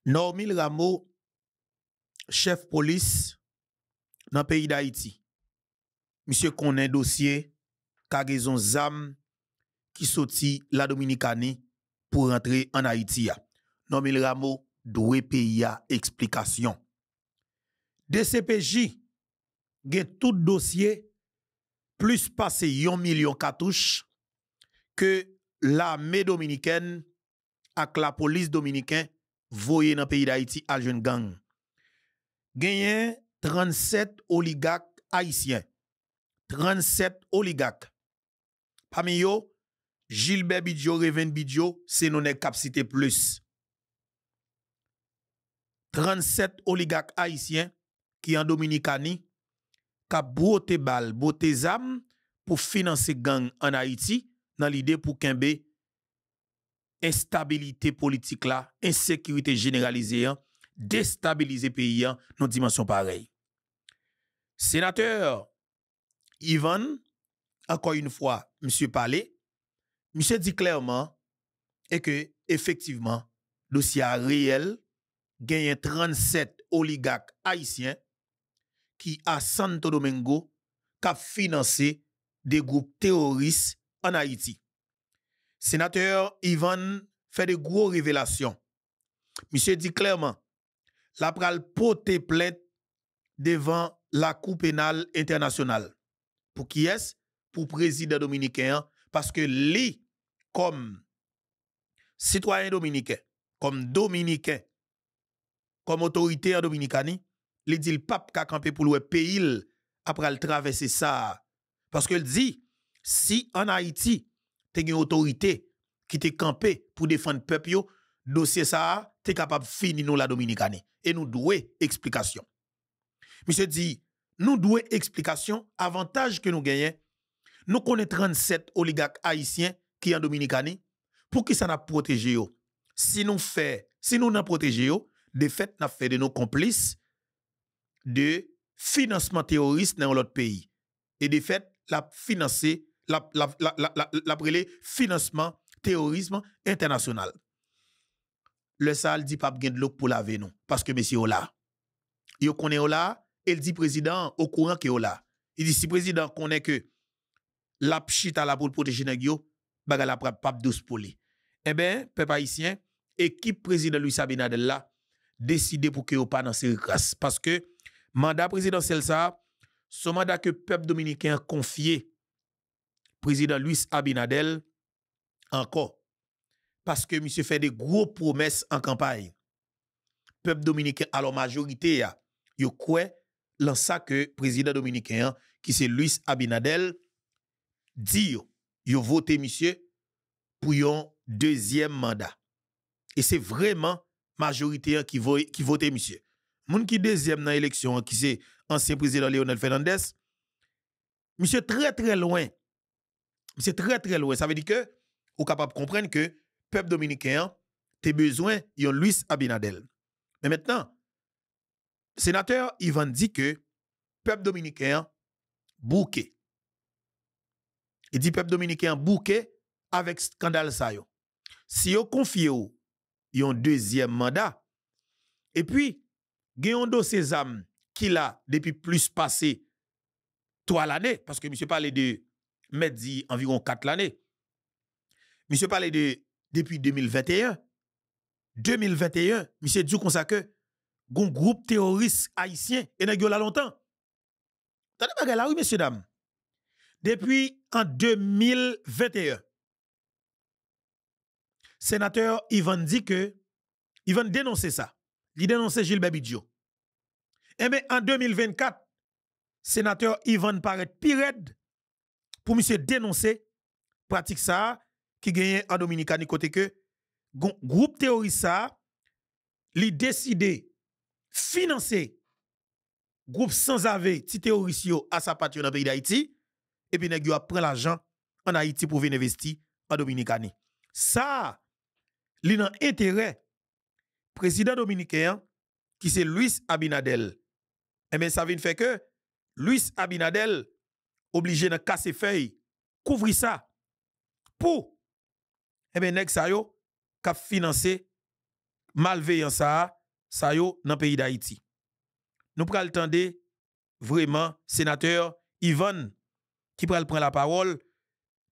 Normil Rameau, chef police dans le pays d'Haïti. Monsieur connaît dossier cargaison zam qui sorti la Dominicanie pour rentrer en Haïti. Normil Rameau doit payer explication. DCPJ gen tout dossier plus passé 1 million cartouches que l'armée dominicaine avec la police dominicaine voyé dans le pays d'Haïti à jeune gang. Gagné 37 oligarques haïtiens. 37 oligarques. Parmi eux, Gilbert Bidjo, Reven Bidjo, c'est non cap cité plus. 37 oligarques haïtiens qui en Dominicanie qui boté bal, boté zam pour financer gang en Haïti dans l'idée pour kembe instabilité politique là, insécurité généralisée, déstabiliser pays dans dimension pareille. Sénateur Ivan, encore une fois, monsieur parlé, monsieur dit clairement et que effectivement dossier réel gagne 37 oligarques haïtiens qui à Santo Domingo qui financé des groupes terroristes en Haïti. Sénateur Ivan fait de gros révélations. Monsieur dit clairement, la pral porter plainte devant la Cour pénale internationale. Pour qui est-ce? Pour président dominicain, parce que lui, comme citoyen dominicain, comme dominicain, comme autorité en Dominicanie, il dit le pape qu'a campé pour le pays après le traverser ça. Parce qu'il dit, si en Haïti, tu as une autorité qui te campé pour défendre le peuple, dossier ça, tu es capable de finir nous la Dominicanie. Et nous devons explication. Monsieur dit, nous devons explication, avantage que nous gagnons. Nous connaissons 37 oligarques haïtiens qui sont en Dominicanie. Pour qui ça n'a protégé yo? Si nous n'avons protégé yo, de fait, nous avons fait de nos complices de financement terroriste dans l'autre pays. Et de fait, la financé, la financement terrorisme international. Le sal dit pas gen de l'eau pour laver nous. Parce que monsieur là. Yo connaît là, il dit président au courant que là. Il dit si président connaît que la pchita la pour protéger nèg yo, baga la pas douce pour lui. Eh ben, peuple haïtien, équipe président Luis Abinadel là décidé pour que yo pas dans série grâce parce que mandat présidentiel ça, son mandat que peuple dominicain confié président Luis Abinadel encore parce que monsieur fait des gros promesses en campagne. Peuple dominicain alors majorité ya, yo quoi dans ça que président dominicain qui c'est Luis Abinadel dit yo voté monsieur pour un deuxième mandat. Et c'est vraiment majorité qui vote monsieur. Moun qui deuxième dans l'élection qui c'est ancien président Leonel Fernandez, monsieur très très loin. Monsieur très très loin, ça veut dire que ou capable de comprendre que peuple dominicain a besoin de Luis Abinadel. Mais maintenant, sénateur Ivan dit que peuple dominicain bouquet. Il dit peuple dominicain bouquet avec scandale ça yo. Si yo confie yo un deuxième mandat et puis gen un dossier zam qui l'a depuis plus passé 3 l'année parce que monsieur parlait de dit environ 4 l'année. Monsieur parlait de depuis 2021. 2021, monsieur dit comme ça que gon groupe terroriste haïtien et nèg yo là longtemps. Tande bagay là oui messieurs dames. Depuis en 2021, sénateur Ivan dit que Ivan dénonce ça. Il dénonce Gilbert Bidjo. Et bien en 2024, sénateur Ivan paraît pire pour monsieur dénoncer pratique ça qui gagne en Dominicanie côté que groupe terroriste ça li décidé financer groupe sans ave ti terroriste à sa patrie dans le pays d'Haïti et puis nèg yo prend l'argent en Haïti pour venir investir en Dominicanie. Ça li nan intérêt président dominicain qui c'est Luis Abinadel. Eh bien ça vient faire que Luis Abinadel obligé de casser feuille, couvrir ça pour eh bien nèg sa yo k'ap financer malveillance ça yo dans le pays d'Haïti. Nous pral tendre vraiment sénateur Yvonne qui pral prendre la parole,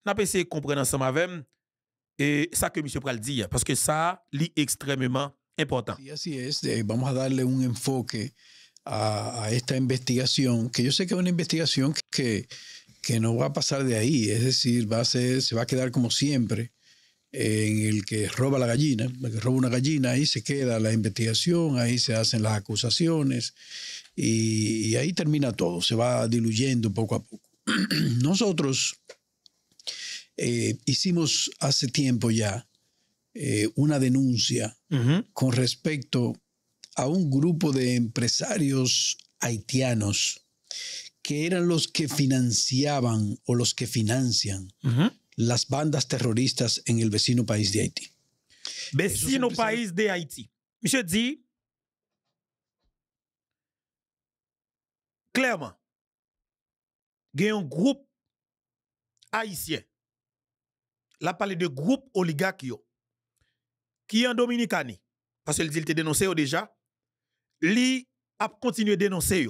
n'a pas essayé de comprendre ensemble avec et ça que monsieur pral dire parce que ça est extrêmement important. Sí, así es. Vamos a darle un enfoque a esta investigación, que yo sé que es una investigación que no va a pasar de ahí, es decir, se va a quedar como siempre en el que roba la gallina, el que roba una gallina, ahí se queda la investigación, ahí se hacen las acusaciones y ahí termina todo, se va diluyendo poco a poco. Nosotros hicimos hace tiempo ya una denuncia con respecto a un grupo de empresarios haitianos que eran los que financiaban o los que financian las bandas terroristas en el vecino país de Haití. Vecino país de Haïti. Monsieur dit, clairement, il y a un groupe haïtien. Là, parle de groupe oligarque qui est en Dominicanie. Parce qu'il dit qu'il te dénoncé déjà. Lui a continué à dénoncer.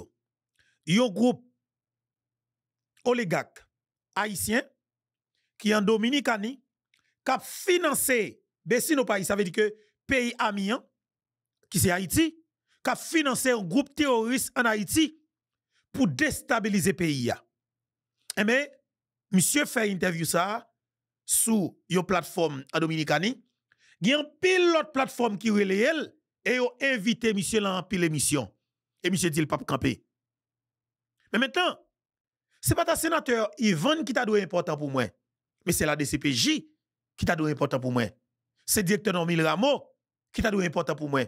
Il y a un groupe oligarque haïtien qui est en Dominicanie qui a financé Vecino pays, ça veut dire que pays ami qui c'est Haïti, qui a financé un groupe terroriste en Haïti pour déstabiliser le pays. Eh bien, monsieur fait interview ça sur une plateforme en Dominicanie. Il y a un pile l'autre plateforme qui relève elle et ils ont invité monsieur là en pile émission. Et monsieur dit le pape campé. Mais maintenant, ce n'est pas ta sénateur Yvonne qui t'a donné important pour moi, mais c'est la DCPJ qui t'a donné important pour moi. C'est directeur Normil Rameau qui t'a donné important pour moi.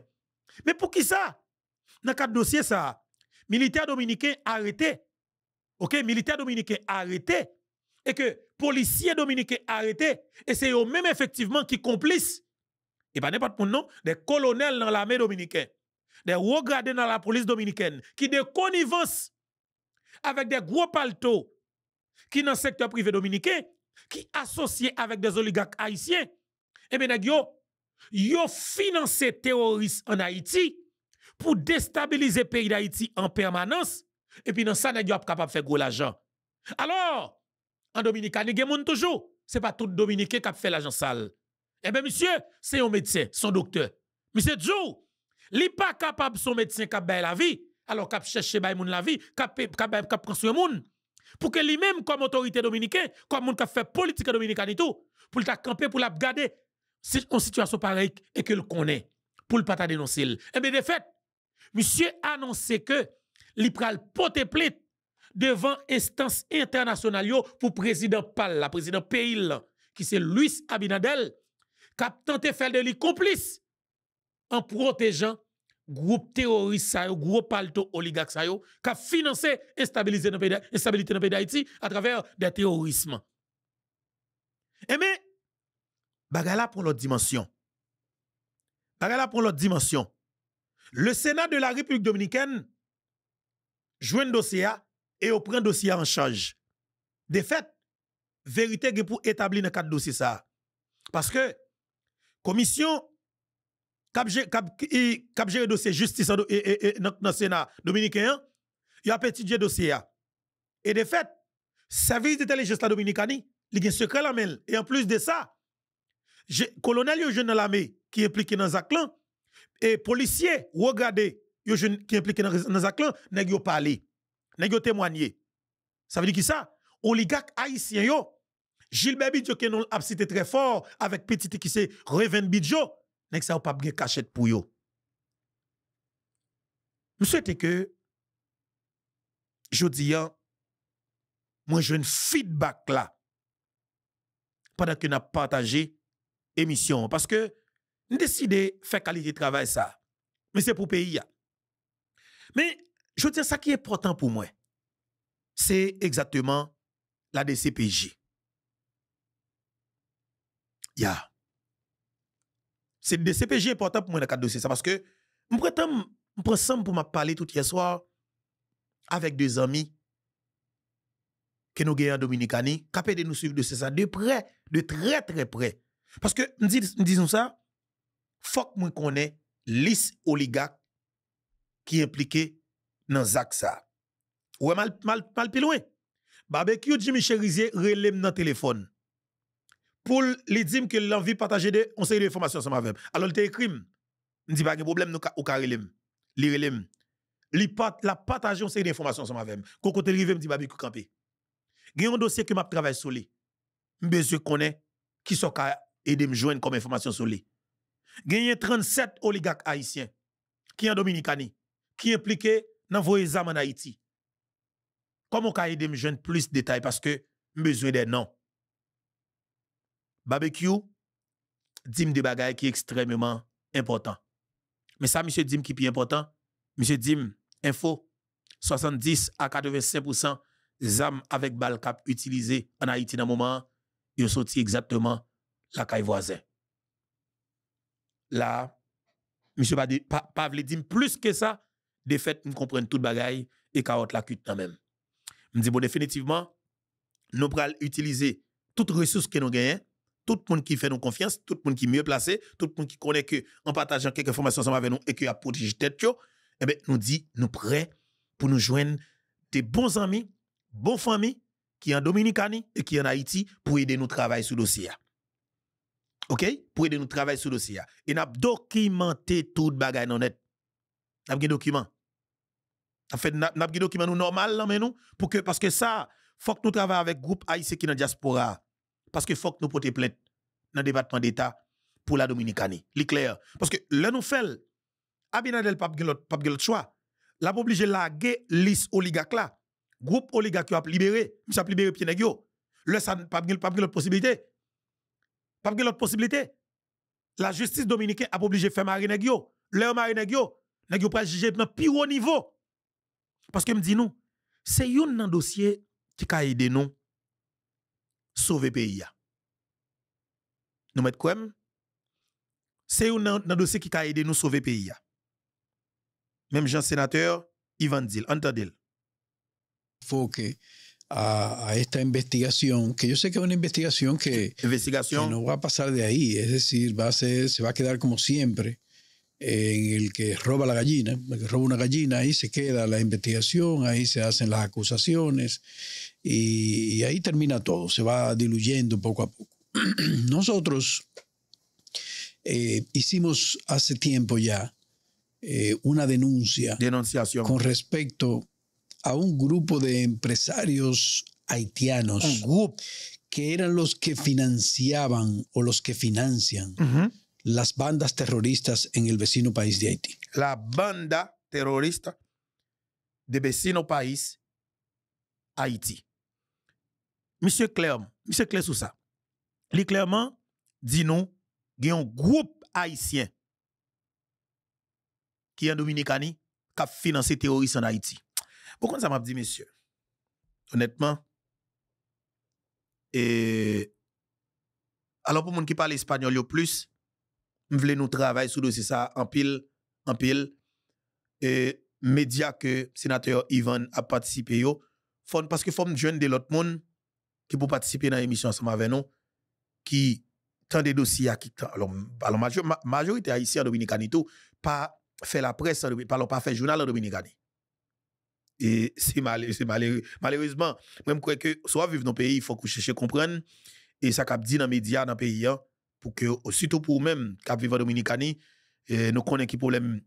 Mais pour qui ça? Dans quatre dossiers ça, militaire dominicain arrêté. OK, militaire dominicain arrêté et que policier dominicain arrêté et c'est eux même effectivement qui complice. Et pas n'importe pour non, des colonels dans l'armée dominicaine, des hauts gradés dans la police dominicaine qui de connivence avec des gros paltos qui dans le secteur privé dominicain qui associés avec des oligarques haïtiens. Et bien yo financé terroristes en Haïti pour déstabiliser le pays d'Haïti en permanence et puis dans ça nèg yo capable de faire gros l'argent. Alors en Dominicanie gen moun toujours, c'est pas tout dominicain qui a fait l'argent sale. Eh bien, monsieur, c'est un médecin, son docteur. Monsieur Djou, li pas capable son médecin qui a bail la vie, alors qui cherche bail moun la vie, qui prend soin moun. Pour que lui-même, comme autorité dominicaine, comme moun qui fait politique dominicaine et tout, pour le camper, pour la garder en situation pareille et que le connaît, pour le pas dénoncer. Eh bien, de fait, monsieur a annoncé que li pral porter plainte devant instance internationale pour président PAL, la président pays qui c'est Luis Abinadel, qui a tenté faire de lui complice en protégeant groupe terroriste, groupe palto oligarque, qui a financé l'instabilité dans le pays d'Haïti à travers des terrorismes. Et mais, bagala pour l'autre dimension. Bagala pour l'autre dimension. Le Sénat de la République dominicaine joue un dossier et on prend un dossier en charge. De fait, vérité pour établir dans cadre dossier ça. Parce que commission cap gérer dossier justice dans le Sénat dominicain, il y a petit dossier. Et de fait, service d'intelligence la Dominicanie, il y a un secret la main. Et en plus de ça, colonel yo jeune dans l'armée qui est impliqué dans Zaklan et policier regardez yo jeune qui est impliqué dans Zaklan, nèg yo parler, nèg yo témoigner. Ça veut dire qui ça? Oligarque haïtien yo. Gilbert Bidjo qui nous a cité très fort avec petit qui c'est Reven Bidjo, nèg ça ou pas bien cachette pour yo. Je souhaite que jodi an moi j'ai un feedback là pendant que n'a partagé émission parce que nous décidé faire qualité de travail ça. Mais c'est pour pays. Mais je veux dire ça qui est important pour moi. C'est exactement la DCPJ. C'est le DCPJ important pour moi dans le cadre de dossier ça parce que je prends ça pour me parler tout hier soir avec deux amis que nous gagnons en Dominicanie, capable de nous suivre de ça de près, de très très près. Parce que nous disons ça, faut que moi connais liste oligarque qui impliqué dans Zak ça. Ouais, mal plus loin. Barbecue Jimmy Cherizier relève dans téléphone. Pour lui dire que l'envie de partager des conseils d'information ensemble avec. Alors, il écrit, il dit pas de problème, ou ka relève. Li relève. La partager conseil d'information ensemble avec. Quand côté rive me dit barbecue campé. Il y a un dossier que m'a travaillé sur lui. Monsieur connaît qui sont ka aider me joindre comme information sur lui. Il y a 37 oligarques haïtiens qui en Dominicanie qui impliqués dans vos armes en Haïti. Comment ka aider me joindre plus de détails parce que besoin des noms. Barbecue dit des bagages qui est extrêmement important. Mais ça monsieur dit qui est plus important, monsieur dit info 70 à 85% des armes avec balle cap utilisées en Haïti dans le moment, ils sont sortis exactement la caille voisin. Là, monsieur pas veut dire plus que ça, de fait nous comprenons tout bagaille et carotte la cuite quand même. Me dit bon définitivement nous pral utiliser toutes ressources que nous gagnons, tout le monde qui fait nous confiance, tout le monde qui est mieux placé, tout le monde qui connaît que en partageant quelques informations ensemble avec nous et qui a protégé tête yo, eh ben nous dit nous prêts pour nous joindre des bons amis, bonnes familles qui en Dominicanie et qui en Haïti pour aider nous travailler sur le dossier. OK? Pour aider nous travailler sur le dossier. Et n'a documenté tout bagay non net. N'a pas document. En fait n'a pas document nous normal là mais nous pour que parce que ça faut que nous travaillions avec groupe haïtien qui dans diaspora parce que faut que nous porter plainte dans le département d'état pour la Dominicanie. C'est clair parce que là nous fait Abinadel pas l'autre choix. La obligé laguer liste oligarque là. Groupe oligarque qui a libéré, monsieur a libéré pied nèg yo. Là ça pas l'autre possibilité. Pas l'autre possibilité. La justice dominicaine a obligé faire mariner nèg yo. Leur mariner nèg yo pas juger dans pire haut niveau. Parce que me dit nous, c'est un dossier qui a aidé nous sauver pays. Nous mettons quoi? C'est un dossier qui a aidé nous sauver pays. Même Jean sénateur Ivan Dil, entendez. Enfoque a esta investigación, que yo sé que es una investigación que no va a pasar de ahí, es decir, se va a quedar como siempre en el que roba la gallina, el que roba una gallina, ahí se queda la investigación, ahí se hacen las acusaciones y ahí termina todo, se va diluyendo poco a poco. Nosotros hicimos hace tiempo ya una denunciación con respecto a un grupo de empresarios haitianos que eran los que financiaban o los que financian las bandas terroristas en el vecino país de Haití. La banda terrorista de vecino país Haïti. Monsieur Claire sous ça. Li clairement dit nous, il y a un groupe haïtien qui est en Dominicanie qui a financé terroristes en Haïti. Pourquoi ça m'a dit, monsieur? Honnêtement, alors pour les gens qui parlent espagnol yo plus, je voulais nous travailler sur dossier ça en pile, et médias que sénateur Ivan a participé yo, parce que faut me joindre de l'autre monde qui pour participer dans l'émission ensemble avec nous, qui tant des dossiers qui alors majorité haïtien Dominicanie tout pas fait la presse pas fait journal en Dominicanie. Et c'est malheureusement même crois que soit vivre dans le pays il faut que chercher comprendre et ça cap dit dans médias dans le pays pour que surtout pour même cap vivre en Dominicanie nous connaissons qui problème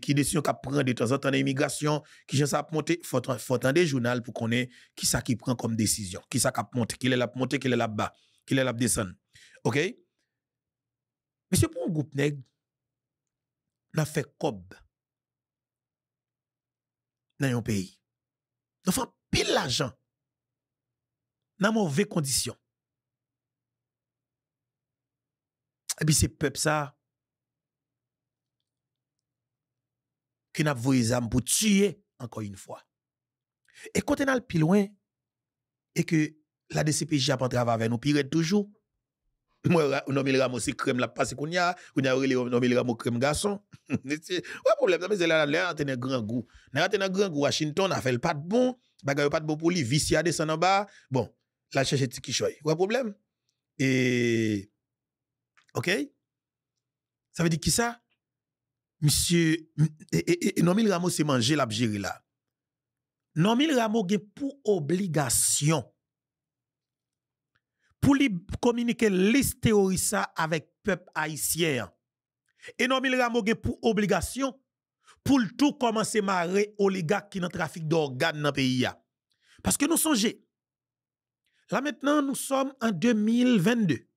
qui décision cap prend de temps en temps l'immigration qui ça monter faut attendre des journal pour connaître qui ça qui prend comme décision qui ça cap monter qui est là monter qui est là bas qui est là descendre. OK? Monsieur pour un groupe nèg n'a fait cob dans un pays. Nous faisons pile l'argent dans mauvaises conditions. Et puis c'est peuple ça qui n'a voyé les âmes pour tuer encore une fois. Et quand on a le plus loin et que la DCPJ a pas travaillé avec nous, pire toujours. Moi, on nomme le ramo c'est crème la passe qu'on y a nomme le ramo crème garçon. Ouais problème mais c'est là un grand goût. N'a un grand goût Washington a fait le pas de bon, bagay pas de bon pour lui, vice a descend en bas. Bon, la chercher tiki choy. Ouais problème. Et OK? Ça veut dire qui ça? monsieur, Normil Rameau c'est manger la gérer là. Normil Rameau a pour obligation pour lui communiquer liste théorie ça avec peuple haïtien. Et Normil Rameau a pour obligation pour tout commencer marrer oligarque qui dans trafic d'organes dans le pays. Parce que nous songez, là maintenant nous sommes en 2022.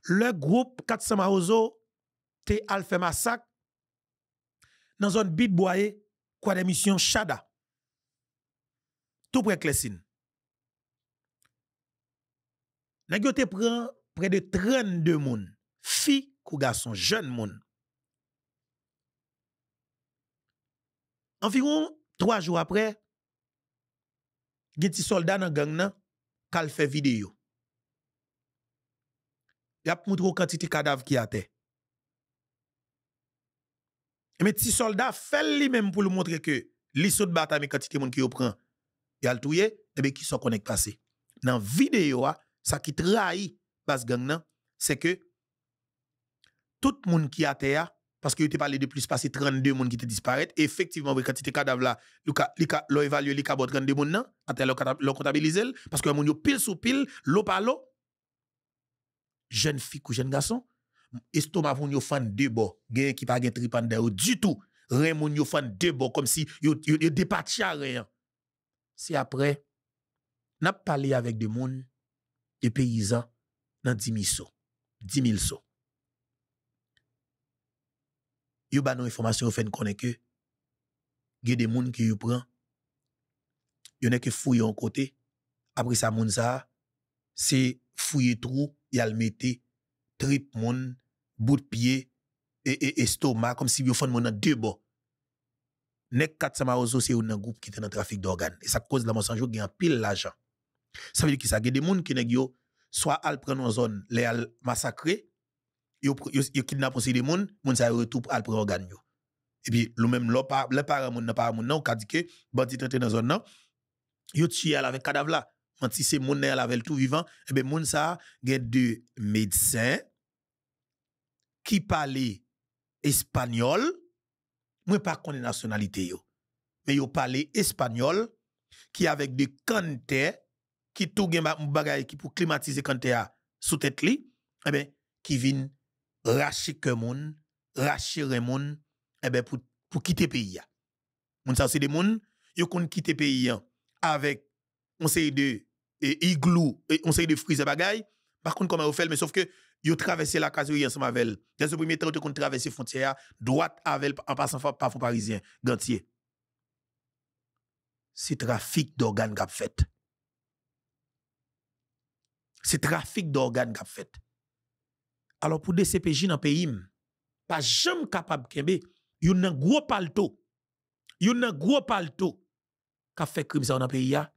Le groupe 400 Maozo te al fait massacre dans zone bit boye quoi des missions Chada. Tout près Clessine. Nèg yo te prend près de 32 moun, filles ou garçons, jeunes moun. Environ 3 jours après, gen ti soldat dans gang nan kal fait vidéo. Y a montré quantité cadavre qui a terre. Mais ti soldat fait lui même pour lui montrer que li saute bataille mais quantité moun qui yo prend y a le touyer et ben qui sont connecté passé. Dans vidéo ça qui trahit bas gang nan c'est que tout moun qui a terre parce que tu parlé de plus passé 32 moun qui te disparaît effectivement oui quantité cadavre là lo évaluer li ka 32 moun nan attend lo comptabiliser parce que moun yo pile sous pile l'eau par l'eau jeune fille ou jeune garçon estomac moun yo fan deux bords gen qui pas gen tripan derrière du tout ren moun yo fan deux bords comme si yo départi à rien c'est après n'a parlé avec des moun des paysans dans 10 000 sauts 10 000 sauts yo ba non information fait connaît que gen des moun qui yo prend yo n'est que fouiller en côté après ça moun ça c'est fouiller trou y a le mette trip moun bout de pied et estomac comme si yo fon moun dans deux bords nek 400 Maozo c'est un groupe qui était dans trafic d'organes et ça cause la Monsanjo gagne pile l'argent ça veut dire que ça gen des moun qui nèg yo soit al prendre en zone les al massacrer yo kidnap aussi des moun ça retour al prendre organe yo et puis le même le parent moun nan ka dit que bandit entre dans zone nan yo tué avec cadavre là si c'est moun nan avec tout vivant et ben moun ça gen deux médecins qui parlaient espagnol moi pas connais nationalité yo mais yo parlait espagnol qui avec des canter qui tout gen bagay qui pour climatiser canter sous tête li et ben qui vinn racher que moun racher moun et ben pour quitter pays moun ça c'est des moun yo kon quitter pays avec on sait de igloo on sait de frise bagay par contre comment on fait mais sauf que yo traverser la case ensemble avec dans ce premier temps on traverser frontière droite avec en passant par fond parisien gantier c'est trafic d'organes qu'a fait c'est trafic d'organes qu'a fait alors pour des CPJ dans pays pas jamais capable kembe yon nan gros palto qu'a fait crime ça dans pays ya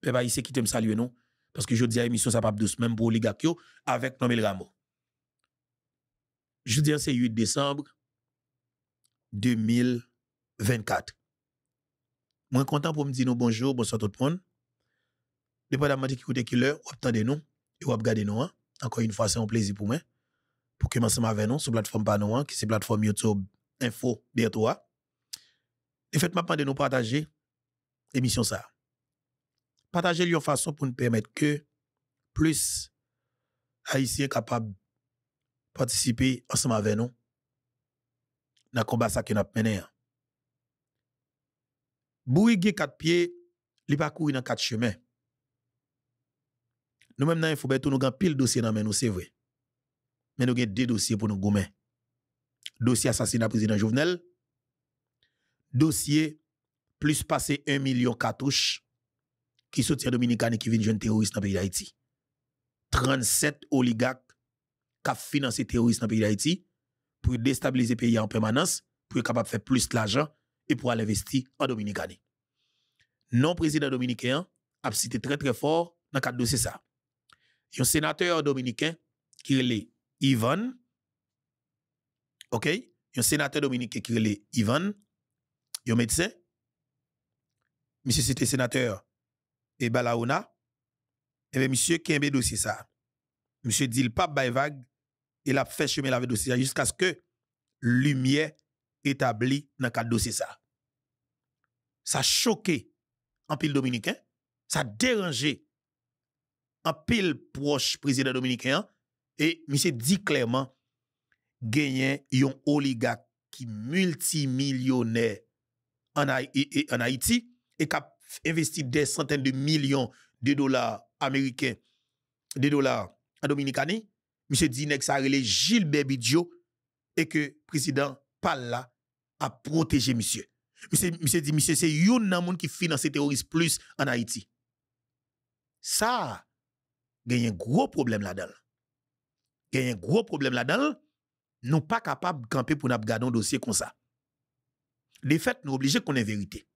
peuple ici qui te me saluer non parce que je dis à émission ça pas douce même pour oligarque avec Normil Rameau je dis c'est 8 décembre 2024 moi content pour me dire nous bonjour bonsoir tout le monde dépendamment de qui écoute qui l'heure attendez nous et ou regarder nous encore une fois c'est un plaisir pour moi pour que ensemble avec nous sur plateforme Panoan qui c'est plateforme YouTube info bientôt et faites-moi de nous partager émission ça partager une façon pour nous permettre que plus haïtiens capables participer ensemble avec nous dans le combat ça que nous mené. Bourigé 4 pieds, il pas courir dans 4 chemins. Nous même dans Infobeto nous avons pile dossier dans nous c'est vrai. Mais nous avons 2 dossiers pour nous gommer. Dossier assassinat président Jovenel, dossier plus passé 1 million cartouches qui sorti en Dominicaine et qui viennent jeune terroriste dans le pays d'Haïti. 37 oligarques qui ont financé terroristes dans le pays d'Haïti pour déstabiliser le pays en permanence, pour être capable de faire plus d'argent et pour aller investir en Dominicaine. Non président dominicain a cité très très fort dans le cadre de ça. Un sénateur dominicain qui est Ivan, ok? Un sénateur dominicain qui est Ivan, un médecin, monsieur c'était sénateur et Balaona, et bien monsieur qui a un dossier ça. Monsieur dit le pape vague, il a fait chemin avec dossier jusqu'à ce que lumière établie dans le cadre dossier ça. Ça choqué en pile dominicain, ça dérangé en pile proche président dominicain et monsieur dit clairement gagné un oligarque qui multimillionnaire en Haïti et qui a investi des centaines de millions de dollars américains, de dollars en Dominicanie. Monsieur dit que ça relève Gilbert Bidjo et que président Palla a protégé monsieur. Monsieur dit monsieur c'est yon nan moun qui finance terroriste plus en Haïti. Ça gagne un gros problème là-dedans. Gagne un gros problème là-dedans. Nous pas capables de camper pour nous garder un dossier comme ça. De fait, nous obligés qu'on ait vérité.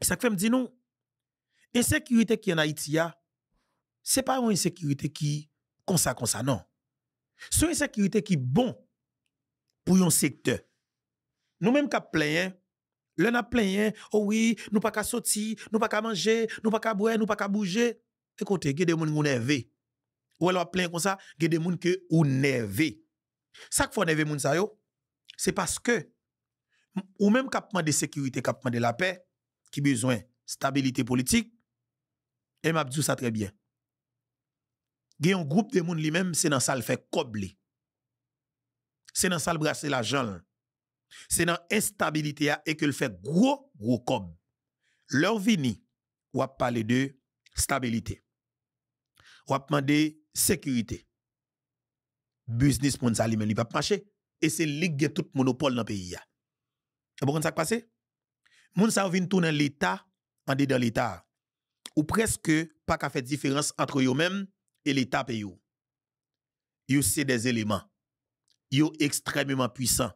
Ça fait me dire non. Insécurité qui en Haïti c'est pas une insécurité qui comme ça non. C'est une insécurité qui bon pour un secteur. Nous même qu'à plaindre, le n'a plaindre, oh oui, nous pas qu'à sortir, nous pas qu'à manger, nous pas qu'à boire, nous pas qu'à bouger. Écoutez, il y a des gens qui sont nerveux. Ou alors plaindre comme ça, il y a des gens qui sont nerveux. Ça qu'il faut nerveux moun sa yo, c'est parce que ou même capement de sécurité, capement de la paix, qui besoin stabilité politique, et m'a dit ça très bien. Il y a un groupe de moun lui-même, c'est dans ça le fait cobler. C'est dans ça le brasser l'argent. C'est dans instabilité et que le fait gros cob. Leur vini, ou a parler de stabilité. Ou a demander sécurité. Business moun sa li men li pa marcher et c'est ligue tout monopole dans le pays. Et pourquoi ça passe? Moun sa vinn tourner l'état en dedans l'état. Ou presque pas qu'à faire différence entre eux même et l'état pays. Yo c'est des éléments. Yo extrêmement puissants.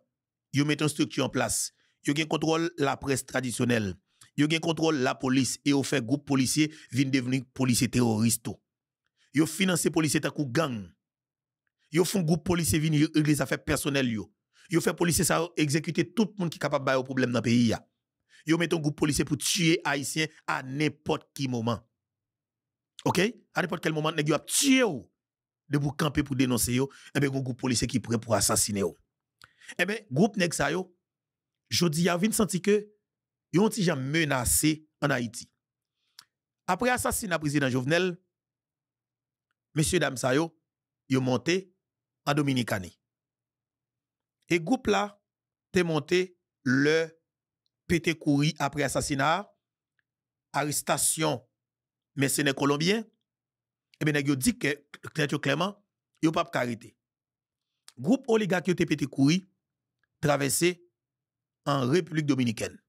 Yo mettent une structure en place. Yo gen contrôle la presse traditionnelle. Yo gen contrôle la police et yo fait groupe policier vinn devenir policier terroriste. Yo finance policier tant kou gang. Yo font groupe policier vinn régler les affaires personnelles yo. Yo fait policier ça exécuter tout le monde qui capable bailler au problème dans pays ya. Yo met un groupe policier pour tuer haïtien à n'importe quel moment. OK? À n'importe quel moment nèg yo a tuer ou de pour camper pour dénoncer yo, et ben un groupe policier qui prêt pour assassiner ou. Eh ben groupe nèg sa yo jodi a vinn senti que yo ont déjà menacé en Haïti. Après assassinat président Jovenel, messieurs dames sa yo monté en Dominicanie. Et groupe là te monté le pété couri après assassinat, arrestation mercenaires colombiens. Et bien nèg yo dit que clairement yo pas arrêter. Groupe oligarque te pété couri traversé en République dominicaine.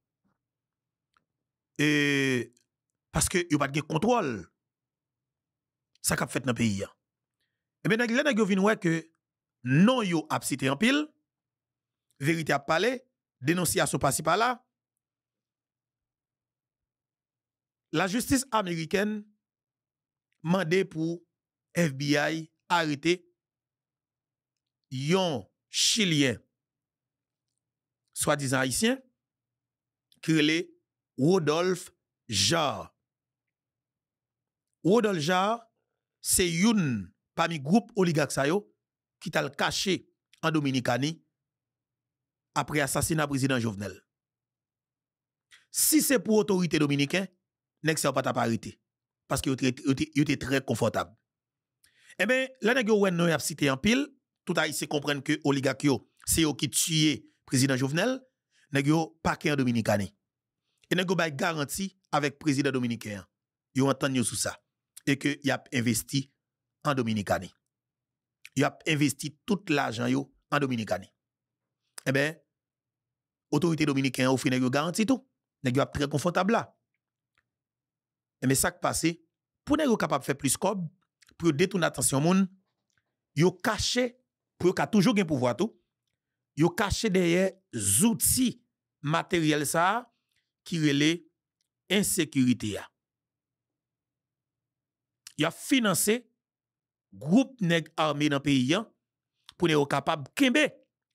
Et parce que yo pas de contrôle ça qu'a fait dans pays. Et bien nèg yo vinn wè que non yo a cité en pile, vérité a parlé, dénonciation passé par là. La justice américaine mandé pour FBI arrêter yon Chilien soi-disant haïtien qui est Rodolphe Jarre. Rodolphe Jarre c'est youn parmi groupe oligarque sa yo qui t'a caché en Dominicanie après assassinat président Jovenel. Si c'est pour autorité dominicaine, nèg sa pas t'a arrêté parce que yo était très confortable. Eh ben là nèg yo wè non y a cité en pile, tout haïtien comprennent que oligarque yo c'est yo qui tué président Jovenel, nèg yo paquet en Dominicanie. Et nèg yo bay garantie avec président dominicain. Yo entend yo sous ça et que y a investi en Dominicanie. Y a investi tout l'argent yo en Dominicanie. Eh ben autorité dominicaine offre nèg yo garantie tout. Nèg yo très confortable là. Mais ça qui passe, pour nèg yo capable faire plus cob, pour détourner attention moun, yo caché pour ka toujours gen pouvoir tout. Yo caché derrière outils matériels ça qui relè insécurité ya. Y a financé groupe nèg armé dans pays pour nèg capable kembe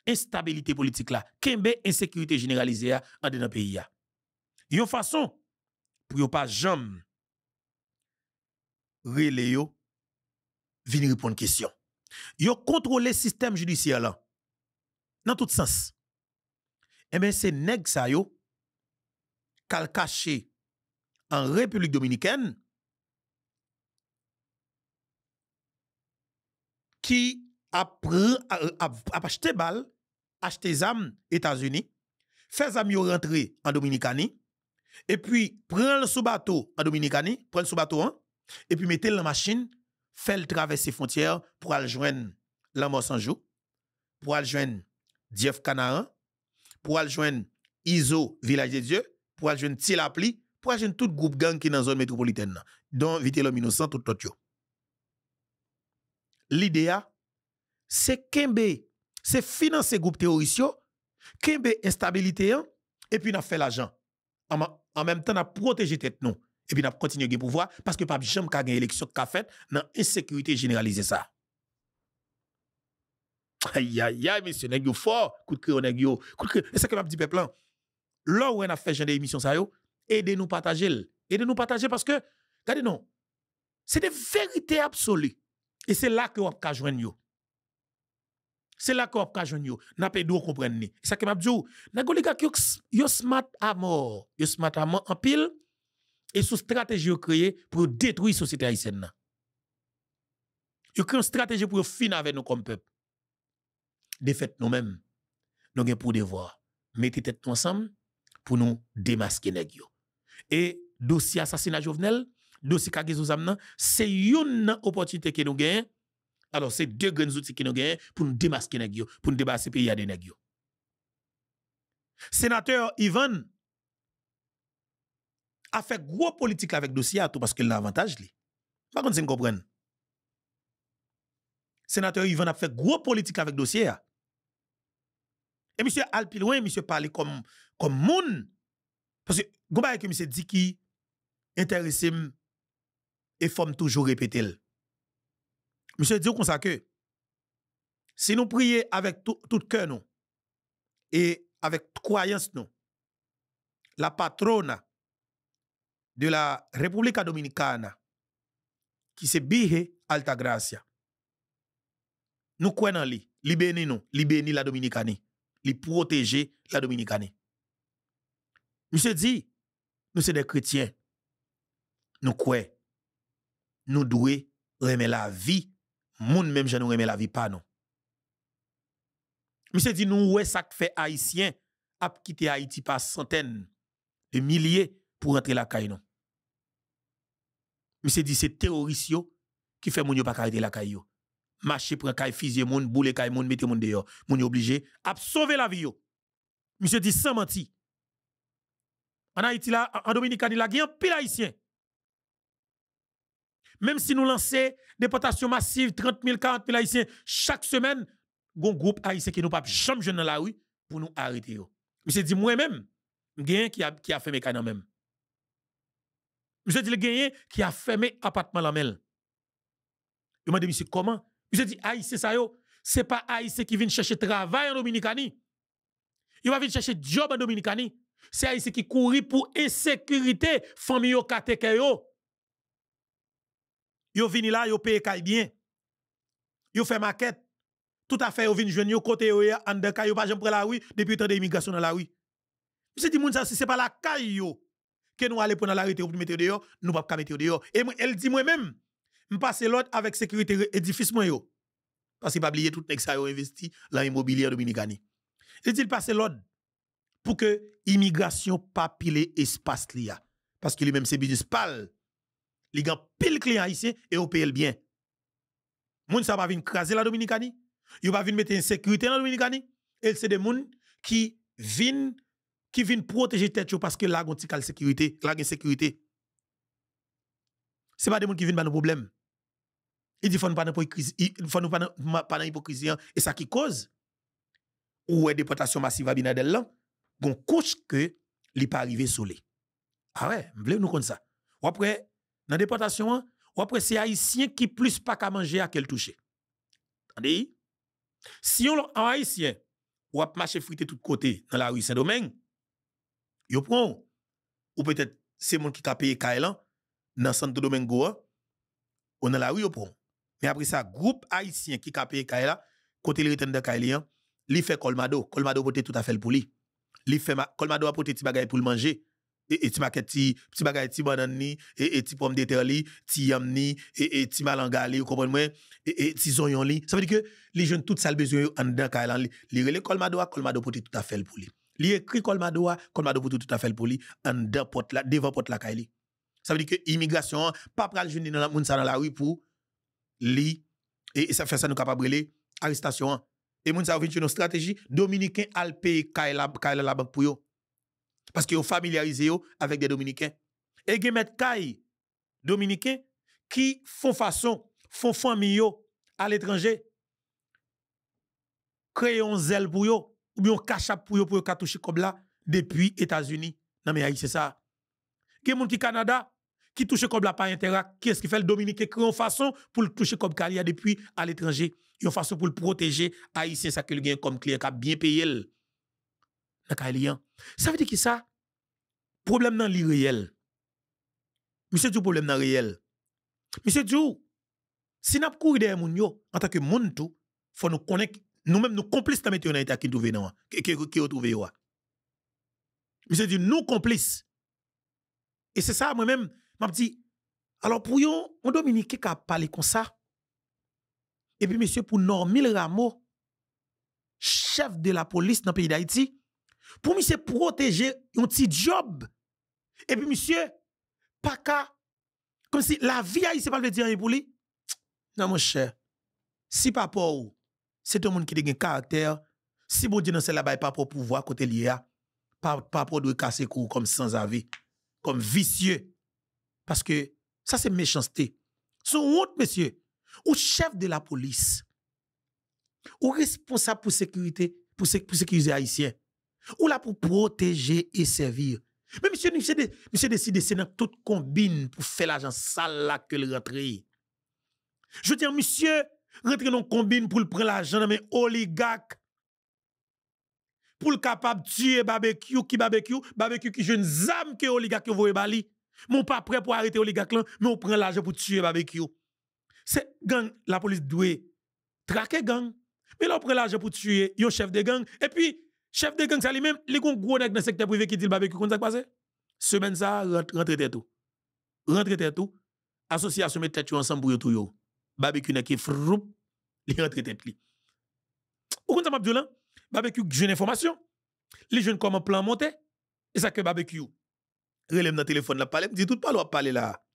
instabilité politique là, kembe insécurité généralisée en dans pays ya. Yon façon pour yo pas jamais relé yo venir répondre question. Yo contrôler système judiciaire là. dans tout sens. Eh bien, c'est nèg sa yo kal caché en République Dominicaine qui apprend à acheter balle, acheter armes États-Unis, fait zam yo rentrer en Dominicanie, et puis prend le sous-bateau en Dominicanie, prend le sous-bateau hein, et puis mettez la machine, fait le traverser frontières pour aller joindre l'Amour Sanjou, pour aller joindre Jeff Canaan, pour aller joindre Iso Village de Dieu, pour aller joindre Tilapli, pour aller joindre tout groupe gang qui est dans la zone métropolitaine, dont Vite l'homme innocent, tout l'autre. L'idée, c'est Kembe, c'est financer groupe terroriste, Kembe instabilité, et puis n'a fait l'argent. En même temps, n'a protégé tête nous, et puis n'a continué à pouvoir, parce que pas jamais qu'à gagner élection qu'a fait dans insécurité généralisée ça. Aïe, aïe, aïe, monsieur, nèg yo fort, coup de crayon nèg yo, coup de crayon. Et ça que m'a dit peuple, là où on a fait genre d'émission ça yo, aidez-nous partager parce que, regardez non, c'est des vérités absolues. Et c'est là que on va joindre yo. C'est là que on va joindre yo. N'a pas d'où comprendre ni. C'est ça que m'a dit, nèg les gars yo smart à mort, yo smart à mort en pile et sous stratégie yo créé pour détruire société haïtienne là. Yo créé une stratégie pour finir avec nous comme peuple. De fait nous-mêmes, nous avons pour devoir mettre tête ensemble pour nous démasquer nèg yo. Et dossier assassinat Jovenel, dossier Kagezou Zamnan, c'est une opportunité que nous gagnons. Alors c'est deux grands outils que nous gagnons pour nous démasquer nèg yo, pour nous débarrasser pays à des nèg yo. Sénateur Ivan a fait gros politique avec dossier à tout parce qu'il a l'avantage li. Pas contre vous comprendre. Sénateur Ivan a fait gros politique avec dossier à. Et monsieur Alpiloin, monsieur parle comme moun. Parce que, gomba que monsieur dit qui intéresse et forme toujours répéter. Monsieur dit comme ça que, si nous prions avec tout cœur nous, et avec croyance nous, la patronne de la République Dominicana, qui se bihe Altagracia, nous croyons en lui, li béni nous, li béni la Dominicanie. Li protéger la Dominicanie. Monsieur dit, nous sommes des chrétiens. Nous croyons. Nous devons remettre la vie. Moun même je nous remet la vie pas non. Monsieur dit, nous ouais ça fait haïtien a quitté Haïti par centaines de milliers pour rentrer la caille non. Monsieur dit, c'est terroriste qui fait moun yo pas arrêter la caille yo. Marcher pour un caille fusil moun, boule caille moun, mette moun dehors. Moun yo obligé à sauver la vie yo. Monsieur dit sans mentir. En Haïti là, en Dominicanie là, il y a un pile haïtien. Même si nous lançons déportation massive 30 000, 40 000 haïtiens chaque semaine, gon groupe haïtien qui nous pas jamais jeune dans la rue pour nous arrêter yo. Monsieur dit moi-même, gagne qui a fermé caille même. Monsieur dit le gagne qui a fermé appartement la mel. Je m'a dit monsieur comment? Monsieur dit haïtien ça yo, c'est pas haïtien qui vient chercher travail en Dominicanie. Il va venir chercher job en Dominicanie. C'est haïtien qui court pour insécurité famille yo kateke yo. Yo vini là, yo paye kay bien. Yo fait maquette. Tout à fait yo vini joindre yo côté yo en de kay yo pas jamais prendre la rue depuis temps d'immigration dans la rue. Monsieur dit moun ça si c'est pas la kay yo que nous aller pour dans la rue pour mettre dehors, nous pas mettre dehors. Et elle dit moi même me passer l'autre avec sécurité édifice moi yo. Parce qu'il pas oublier tout nek ça yo investi dans l'immobilier dominicani. Il dit passer l'autre pour que immigration pas pile espace liya parce que lui même c'est business pal. Li gan pile client haïtien et on paye le bien. Moun ça va venir craser la Dominicanie. Yo va venir mettre insécurité dans la Dominicanie. Et c'est des moun qui viennent protéger tête yo parce que là gon tikal sécurité, là gen sécurité. C'est pas des moun qui viennent pas nos problèmes. Il dit faut nous pas dans hypocrisie et ça qui cause ou est déportation massive à Binadel là, gon couche que li pas arrivé solé. Ah ouais, m'vle nous comme ça. Ou après dans déportation, ou après c'est haïtien qui plus pas qu'à manger à quel toucher. Attendez? Si on en haïtien ou a marché frité tout côté dans la rue Saint-Domingue, yo prend ou peut-être c'est monde qui a payé Kailan dans Santo Domingo ou dans la rue yo prend. Mais après ça groupe haïtien qui a payé Kailan côté le return de Kailan, Li fait Colmado pote tout à fait pour lui. Li fait Colmado a pote ti bagay pour le manger. Et ti maquette ti bagay ti banane ni et ti pomme de terre li, ti yam ni et ti malanga li, vous comprenez moi et ti zoyon li. Ça veut dire que les jeunes tout ça le besoin en dedans kailan li relé Colmado pote tout à fait pour lui. Li écrit Colmado pote tout à fait pour lui en dedans porte là devant porte la kaili. Ça veut dire que immigration pas pral joindre dans moun sa dans la rue pour li et ça fait ça nous capable relé arrestation. Et moun sa vinn une stratégie dominicain al payer kaila la banque pour yo. Parce que vous familiarisez avec des Dominicains. Et vous avez des Dominicains qui font famille à l'étranger. Créer un zèle pour eux, ou bien un cachap pour eux toucher comme là, depuis États-Unis. Non, mais c'est ça. Il y a des gens qui Canada, qui touche comme là par intérêt. Qu'est-ce qui fait le Dominicain créer une façon pour le toucher comme Kalia depuis à l'étranger. Une façon pour le protéger. Haïtien, ça que le gain comme client qui a bien payé. Ça veut dire que ça, problème dans li réel. Monsieur du problème dans réel. Monsieur du, si nous couru derrière moun yo, en tant que moun tout, faut nous connaître, nous-mêmes nous complices dans mettre dans état qui trouvé nan, qui retrouvé yo. Monsieur du, nous complices. Et c'est ça moi-même, m'a dit, alors pour yon, on Dominique qui a parlé comme ça. Et puis monsieur pour Normil Rameau, chef de la police dans le pays d'Haïti, pour monsieur protéger un petit job. Et puis monsieur, pas qu'à, comme si la vie haïtienne pas le dire rien pour lui. Non mon cher, si pas pour c'est un monde qui a un caractère, si bon Dieu dans celle là pas pour pouvoir côté lié, pas pour doit casser cou comme sans avis, comme vicieux. Parce que ça c'est méchanceté. Son honte monsieur, ou chef de la police, ou responsable pour sécurité, pour sécuriser haïtien. Ou là pour protéger et servir. Mais monsieur décide c'est dans toute combine pour faire l'argent sale là que le rentre. Je veux dire, monsieur rentre dans combine pour prendre l'argent mais oligarque. Pour le capable tuer barbecue qui jeune zam que oligarque voye bali. Mon pas prêt pour arrêter oligarque là, mais on prend l'argent pour tuer barbecue. C'est gang la police doit traquer gang. Mais là on prend l'argent pour tuer un chef de gang et puis chef de gang, ça lui-même, les gros nèg dans le secteur privé qui dit le barbecue, comment ça passe? Semaine ça, rentre tête tout. Rentre tête tout. Association met tête ensemble pour tout yo. Barbecue nèg qui froup, li rentre tête li. Ou comment ça m'a dit là? Barbecue jeune information. Les jeunes comment plan monter. Et ça que barbecue. Relève dans téléphone là parler, dit tout pas l'on parler là.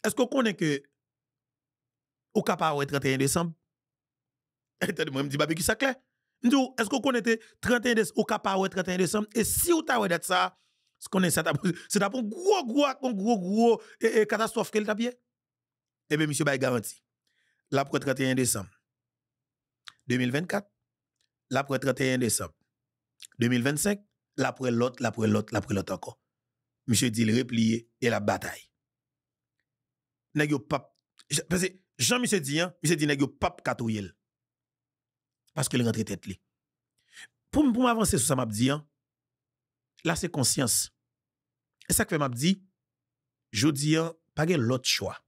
Est-ce qu'on connaît que au capable 31 décembre? Attendez-moi, me dit barbecue ça clair. Est-ce que vous connaissez 31 décembre au Caparo 31 décembre et si vous avez dit ça, c'est un gros catastrophe qu'elle t'a bien. Eh bien monsieur bay garanti. L'après 31 décembre 2024, l'après 31 décembre 2025, l'après l'autre encore. Monsieur dit le replier et la bataille. Nèg yo pap parce que Jean-Michel dit monsieur dit nèg yo pap katouyer. Parce que le rentre tête li. Pour m'avancer sur ça m'a dit là c'est conscience. Et ça que m'a dit jodi pas gen l'autre choix.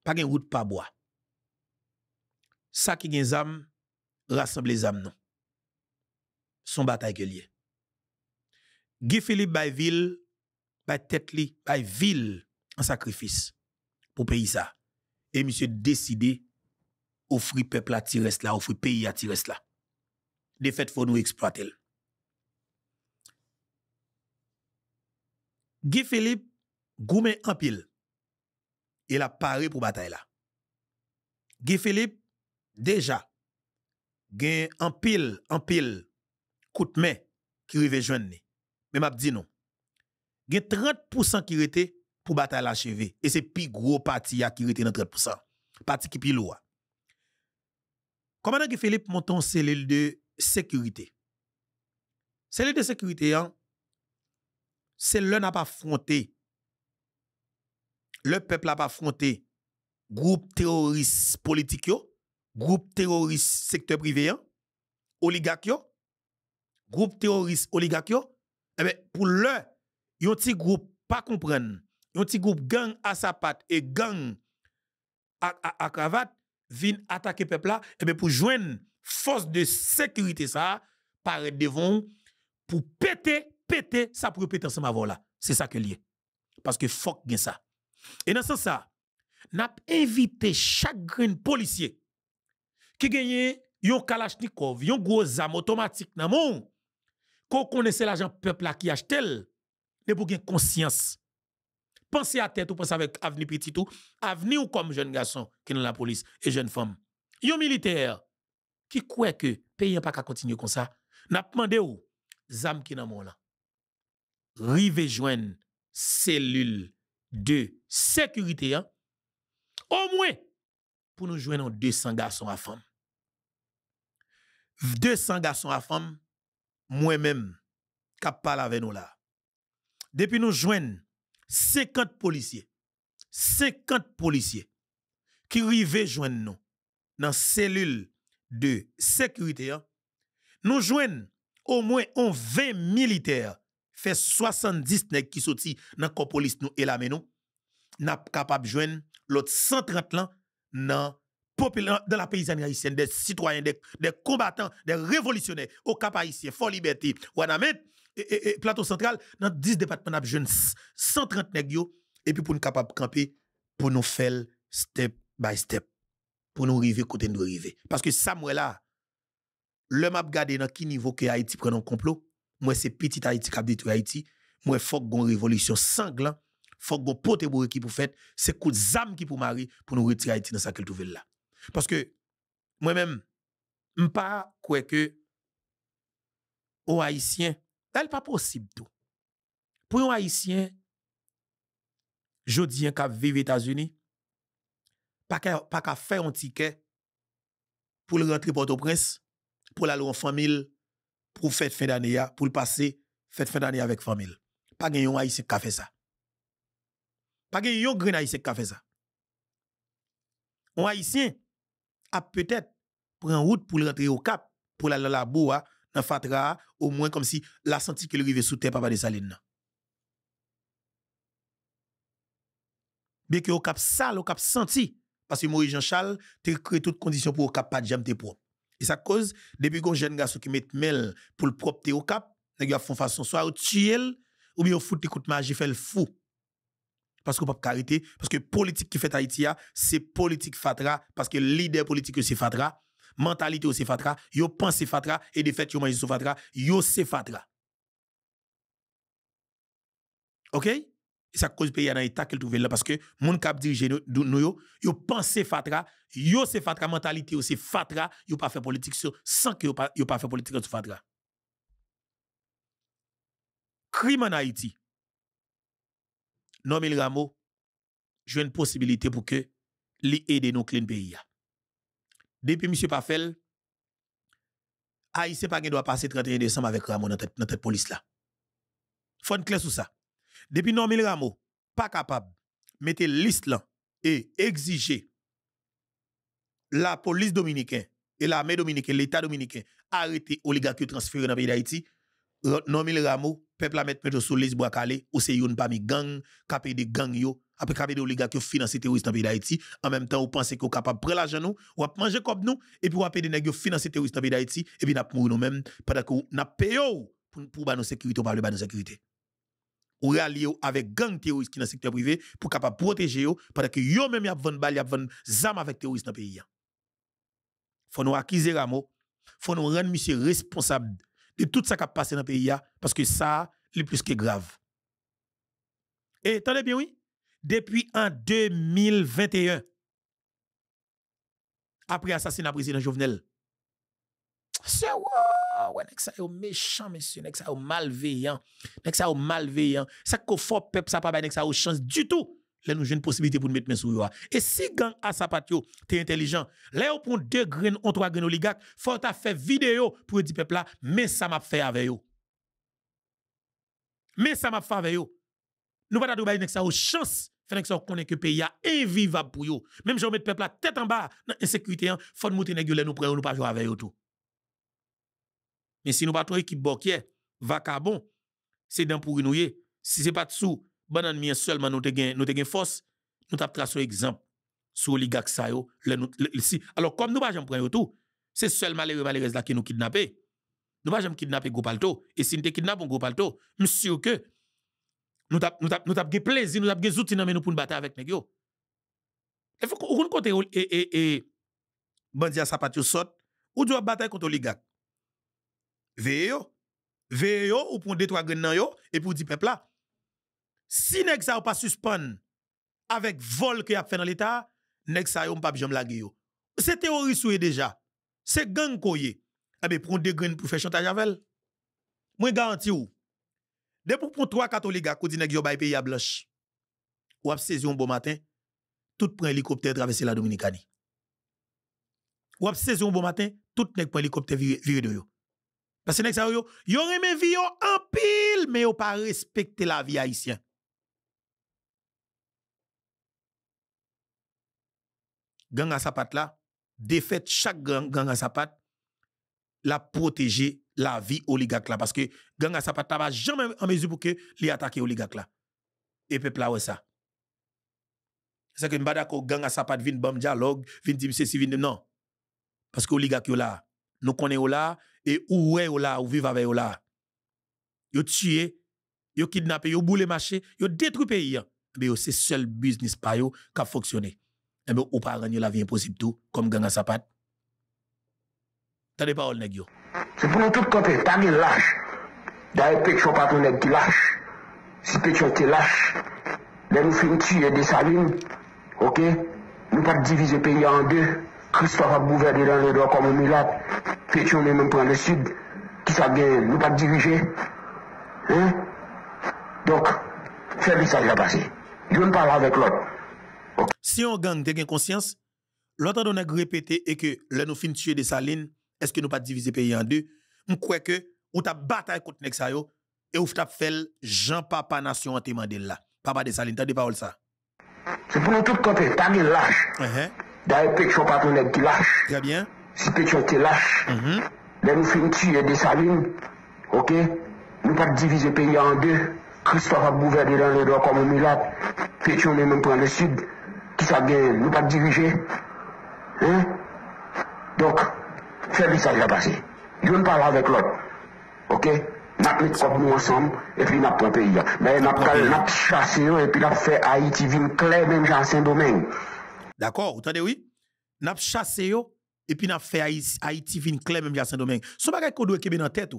Pas gen route pas bois. Ça qui gen zam rassembler zam non. Son bataille que lié. Guy Philippe bay ville bay tête li bay ville en sacrifice pour payer ça. Et monsieur décidé offrir peuple à Tires là, offrir pays à Tires là. De fait, faut nous exploiter. Guy Philippe goumé en pile. Il a paré pour bataille là. Guy Philippe déjà gen en pile coup de main qui rive joindre. Mais m'a dit non. Gen 30% qui rete pour bataille achever et c'est plus gros parti qui rete dans 30%. Parti qui pi loin. Commandant Guy Philippe monte en cellule de sécurité. Cellule de sécurité, c'est l'un n'a pas affronté. Le peuple n'a pas affronté groupe terroriste politique, groupe terroriste secteur privé, oligarque, groupe terroriste oligarque. Eh bien, pour le, yon ti groupe pas comprendre, yon ti groupe gang à sa patte et gang à cravate, vin attaquer peuple là, et bien pour joindre force de sécurité ça paraît devant pour péter ça pour péter ensemble avant là. C'est ça que lié. Parce que faut gen ça. Et dans ce sens ça, n'a invité chaque grain policier qui gagne yon Kalachnikov, yon gros arme automatique nan moun, qu'on connaisse l'agent peuple là qui achète de pour gen conscience. Pensez à tête ou pensez avec avenir petit ou avenir ou comme jeune garçon qui dans la police et jeune femme. Yon militaire qui croit que pays pas qu'à continuer comme ça, n'a demandé ou zam qui nan mon là. Rive joindre cellule de sécurité hein, au moins pour nous joindre 200 garçons à femmes. 200 garçons à femmes, moi-même, cap parle avec nous là. Depuis nous joignent 50 policiers qui rive joindre nous dans cellule de sécurité, hein, nous joignent au moins 20 militaires, fait 70 nèg qui sorti dans corps police nous et la nous, n'a capable joindre l'autre 130 là dans la paysannerie haïtienne, des citoyens, des combattants, des révolutionnaires au Cap haïtien, Fort Liberté, Ouanamet, et Plateau Central, dans 10 départements, nous avons 130 nèg yo, et puis pour nous capable camper, pour nous faire step by step, pour nous arriver côté nous arriver. Parce que ça, moi là, le map gade dans qui niveau que Haïti prend un complot, moi c'est petit Haïti qui a détruit Haïti, moi faut qu'on révolution sanglante, faut qu'on pote bourre qui pour faire, c'est coup de zam qui pour marier pour nous retirer Haïti dans sa qu'elle trouve là. Parce que moi-même, je ne pas quoi que aux Haïtiens, c'est pas possible tout. Pour un Haïtien, je dis qu'à vivre aux États-Unis, pas qu'à faire un ticket pour le rentrer Port-au-Prince, pour aller en famille, pour faire fin d'année, pour le passer, faire fin d'année avec famille. Pas un Haïtien qui a fait ça. Pas un grand Haïtien qui a fait ça. Un Haïtien a peut-être pris en route pour rentrer au Cap, pour aller à la boua, dans Fatra, au moins comme si la senti que le rive sous terre, papa de Saline. Bien que au Cap sale, au Cap senti, parce que Maurice Jean-Charles te créé toutes conditions pour au Cap pas de jam te propre. Et ça cause, depuis qu'on jeune garçon qui met mel pour le propre au Cap, ils font façon soit au tuer ou bien au fout écoute magie fait le fou. Parce qu'on peut pas arrêter, parce que politique qui fait Haïti, c'est politique fatra, parce que leader politique c'est fatra, mentalité c'est fatra, yo pense fatra, et de fait yo mange sous fatra, yo c'est fatra. OK? Et ça cause pays dans état qu'elle trouve là, parce que moun kap dirige nous yo pense fatra, yo c'est fatra, mentalité c'est fatra, yo pas fait politique sur, sans que yo pas fait politique sur fatra. Crime en Haïti. Nomil Rameau, j'ai une possibilité pour que li aide nous clean pays. Depuis M. Pafel, Haïtien pas doit passer 31 décembre avec Rameau dans tête police là. Faut une clé sur ça. Depuis Nomil Rameau, pas capable mettre liste là et exiger la police dominicaine et l'armée dominicaine, l'État dominicain arrêter oligarque transféré dans le pays d'Haïti. Nomil Rameau, peuple a mettre sous liste bois calé, ou c'est yon parmi gang, capé de gang yo, après capé de oligarque qui finance terroriste dans le pays d'Haïti, en même temps, vous pensez qu'on capable de prendre l'argent nous, ou manger comme nous, et puis vous payer des nègres finance terroriste dans le pays d'Haïti, et puis nous mourir nous-mêmes, pendant que nous payons pour nos sécurité, ou parler de nos sécurité. Ou rallier avec gang terroriste qui dans le secteur privé, pour capable protéger yo, pendant que yo même y a 20 balles, y a 20 armes avec terroristes dans le pays. Faut nous acquiser Rameau, faut nous rendre monsieur responsable de tout ça qui a passé dans le pays, parce que ça, c'est plus que grave. Et attendez bien, oui, depuis en 2021, après l'assassinat du président Jovenel, c'est ouais, ça est méchant, monsieur, ça est malveillant, ça est malveillant. Ça qu'on faut peuple, ça pas ba ça chance du tout. Là, nous avons une possibilité pour nous mettre sur eux. Et si gang à sa patio, t'es intelligent, là, on prend 2 graines, on 3 graines oligarques, faut ta fait vidéo pour dire peuple là, mais ça m'a fait avec eux. Mais ça m'a fait avec eux. Nous pas d'abord bailler ça aux chance, faire que ça connaît que pays a invivable pour eux. Même si on met peuple là tête en bas dans insécurité, faut nous monter nèg nous prendre nous pas jouer avec eux tout. Mais si nous pas trop équipe bokier, vacabon, c'est dans pour nous. Si c'est pas dessous banane mien seulement nous te gen force, nous t'a tracer exemple sur oligarque ça yo, alors comme nous pas j'en prend tout, C'est seul malheureux là qui nous kidnappé. Nous pas jamais kidnapper gros palto et si nous te kidnappons gros palto, monsieur que nous t'a plaisir, nous t'a des outils dans nous pour nous battre avec nèg yo. Il faut qu'on côté et bandi à sapat yo sort ou doit bataille contre oligarque. Veille yo ou pour 2-3 graines nan yo et pour dire peuple là. Si nèg ça ou pas suspend avec vol que y a fait dans l'état, nèg ça yo pas jamais laguer yo. C'est terroriste ou déjà. C'est gang koye. Eh bien, prendre des graines pour faire chantage avec elle. Moi, garantis ou. Dès pour prendre 3-4 oligarques, qui disent que vous avez payé à blanche, ou avez saisi un bon matin, tout prend hélicoptère traverser la Dominicanie. Ou avez saisi un bon matin, tout prend hélicoptère viré de yo. Parce que ça yo remet vie yo en pile, mais yo pas respecter la vie haïtienne. Gang à sapat là, défaite chaque gang à sapat, la protéger la vie oligarque là parce que gang à sapat va jamais en mesure pour que les attaquer oligarque là et peuple là ouais ça c'est que m'pa d'accord gang à sapat vinn bam dialogue vinn dire ceci vinn non parce que oligarque là nous connaissons là et où est là ou vivre avec là yo tué yo kidnappé yo boule marché yo détruit pays mais c'est seul business pa yo qui a fonctionné et ben ou pas gagner la vie impossible tout comme gang à sapat. T'as paroles, nèg yo. C'est pour nous tout camper, pas de lâche. D'ailleurs, Pétion pas ton nèg qui lâche. Si Pétion te lâche, là nous finissons tuer des salines, ok? Nous pas diviser le pays en deux. Christophe a gouverné dans les doigts comme un mulâtre. Pétion même prend le sud. Qui ça gagne? Nous pas diriger. Hein? Donc, fais le ça passer. Je ne parle avec l'autre. Okay. Si on gang te gen conscience, l'autre on a répété et que là nous finissons tuer des salines. Est-ce que nous pas diviser pays en deux? Je crois que on t'a bataille contre nek sa yo et on t'a fait Jean Papa Nation en témoin là. Papa de Saline, t'as des paroles ça. C'est pour nous tout camper, pas de lâche. D'ailleurs, Pétion pas ton nèg qui lâche. Très bien. Si Pétion te lâche, là nous finissons tuer des salines, ok? Nous pas diviser le pays en deux. Christophe a gouverné dans les doigts comme un mulâtre. Pétion même prend le sud. Qui ça gagne? Nous pas diriger. Hein? Donc, fais le ça passer. Je ne parle avec l'autre. Ok? Nous mettons comme nous ensemble et puis nous prenons le pays. Mais nous avons chassé et puis nous avons fait Haïti vin clair même dans Saint-Domingue. D'accord, vous entendez oui? Nous avons chassé et puis nous avons fait Haïti vin clair même dans Saint-Domingue. Ce bagage qu'on doit quitter dans tête.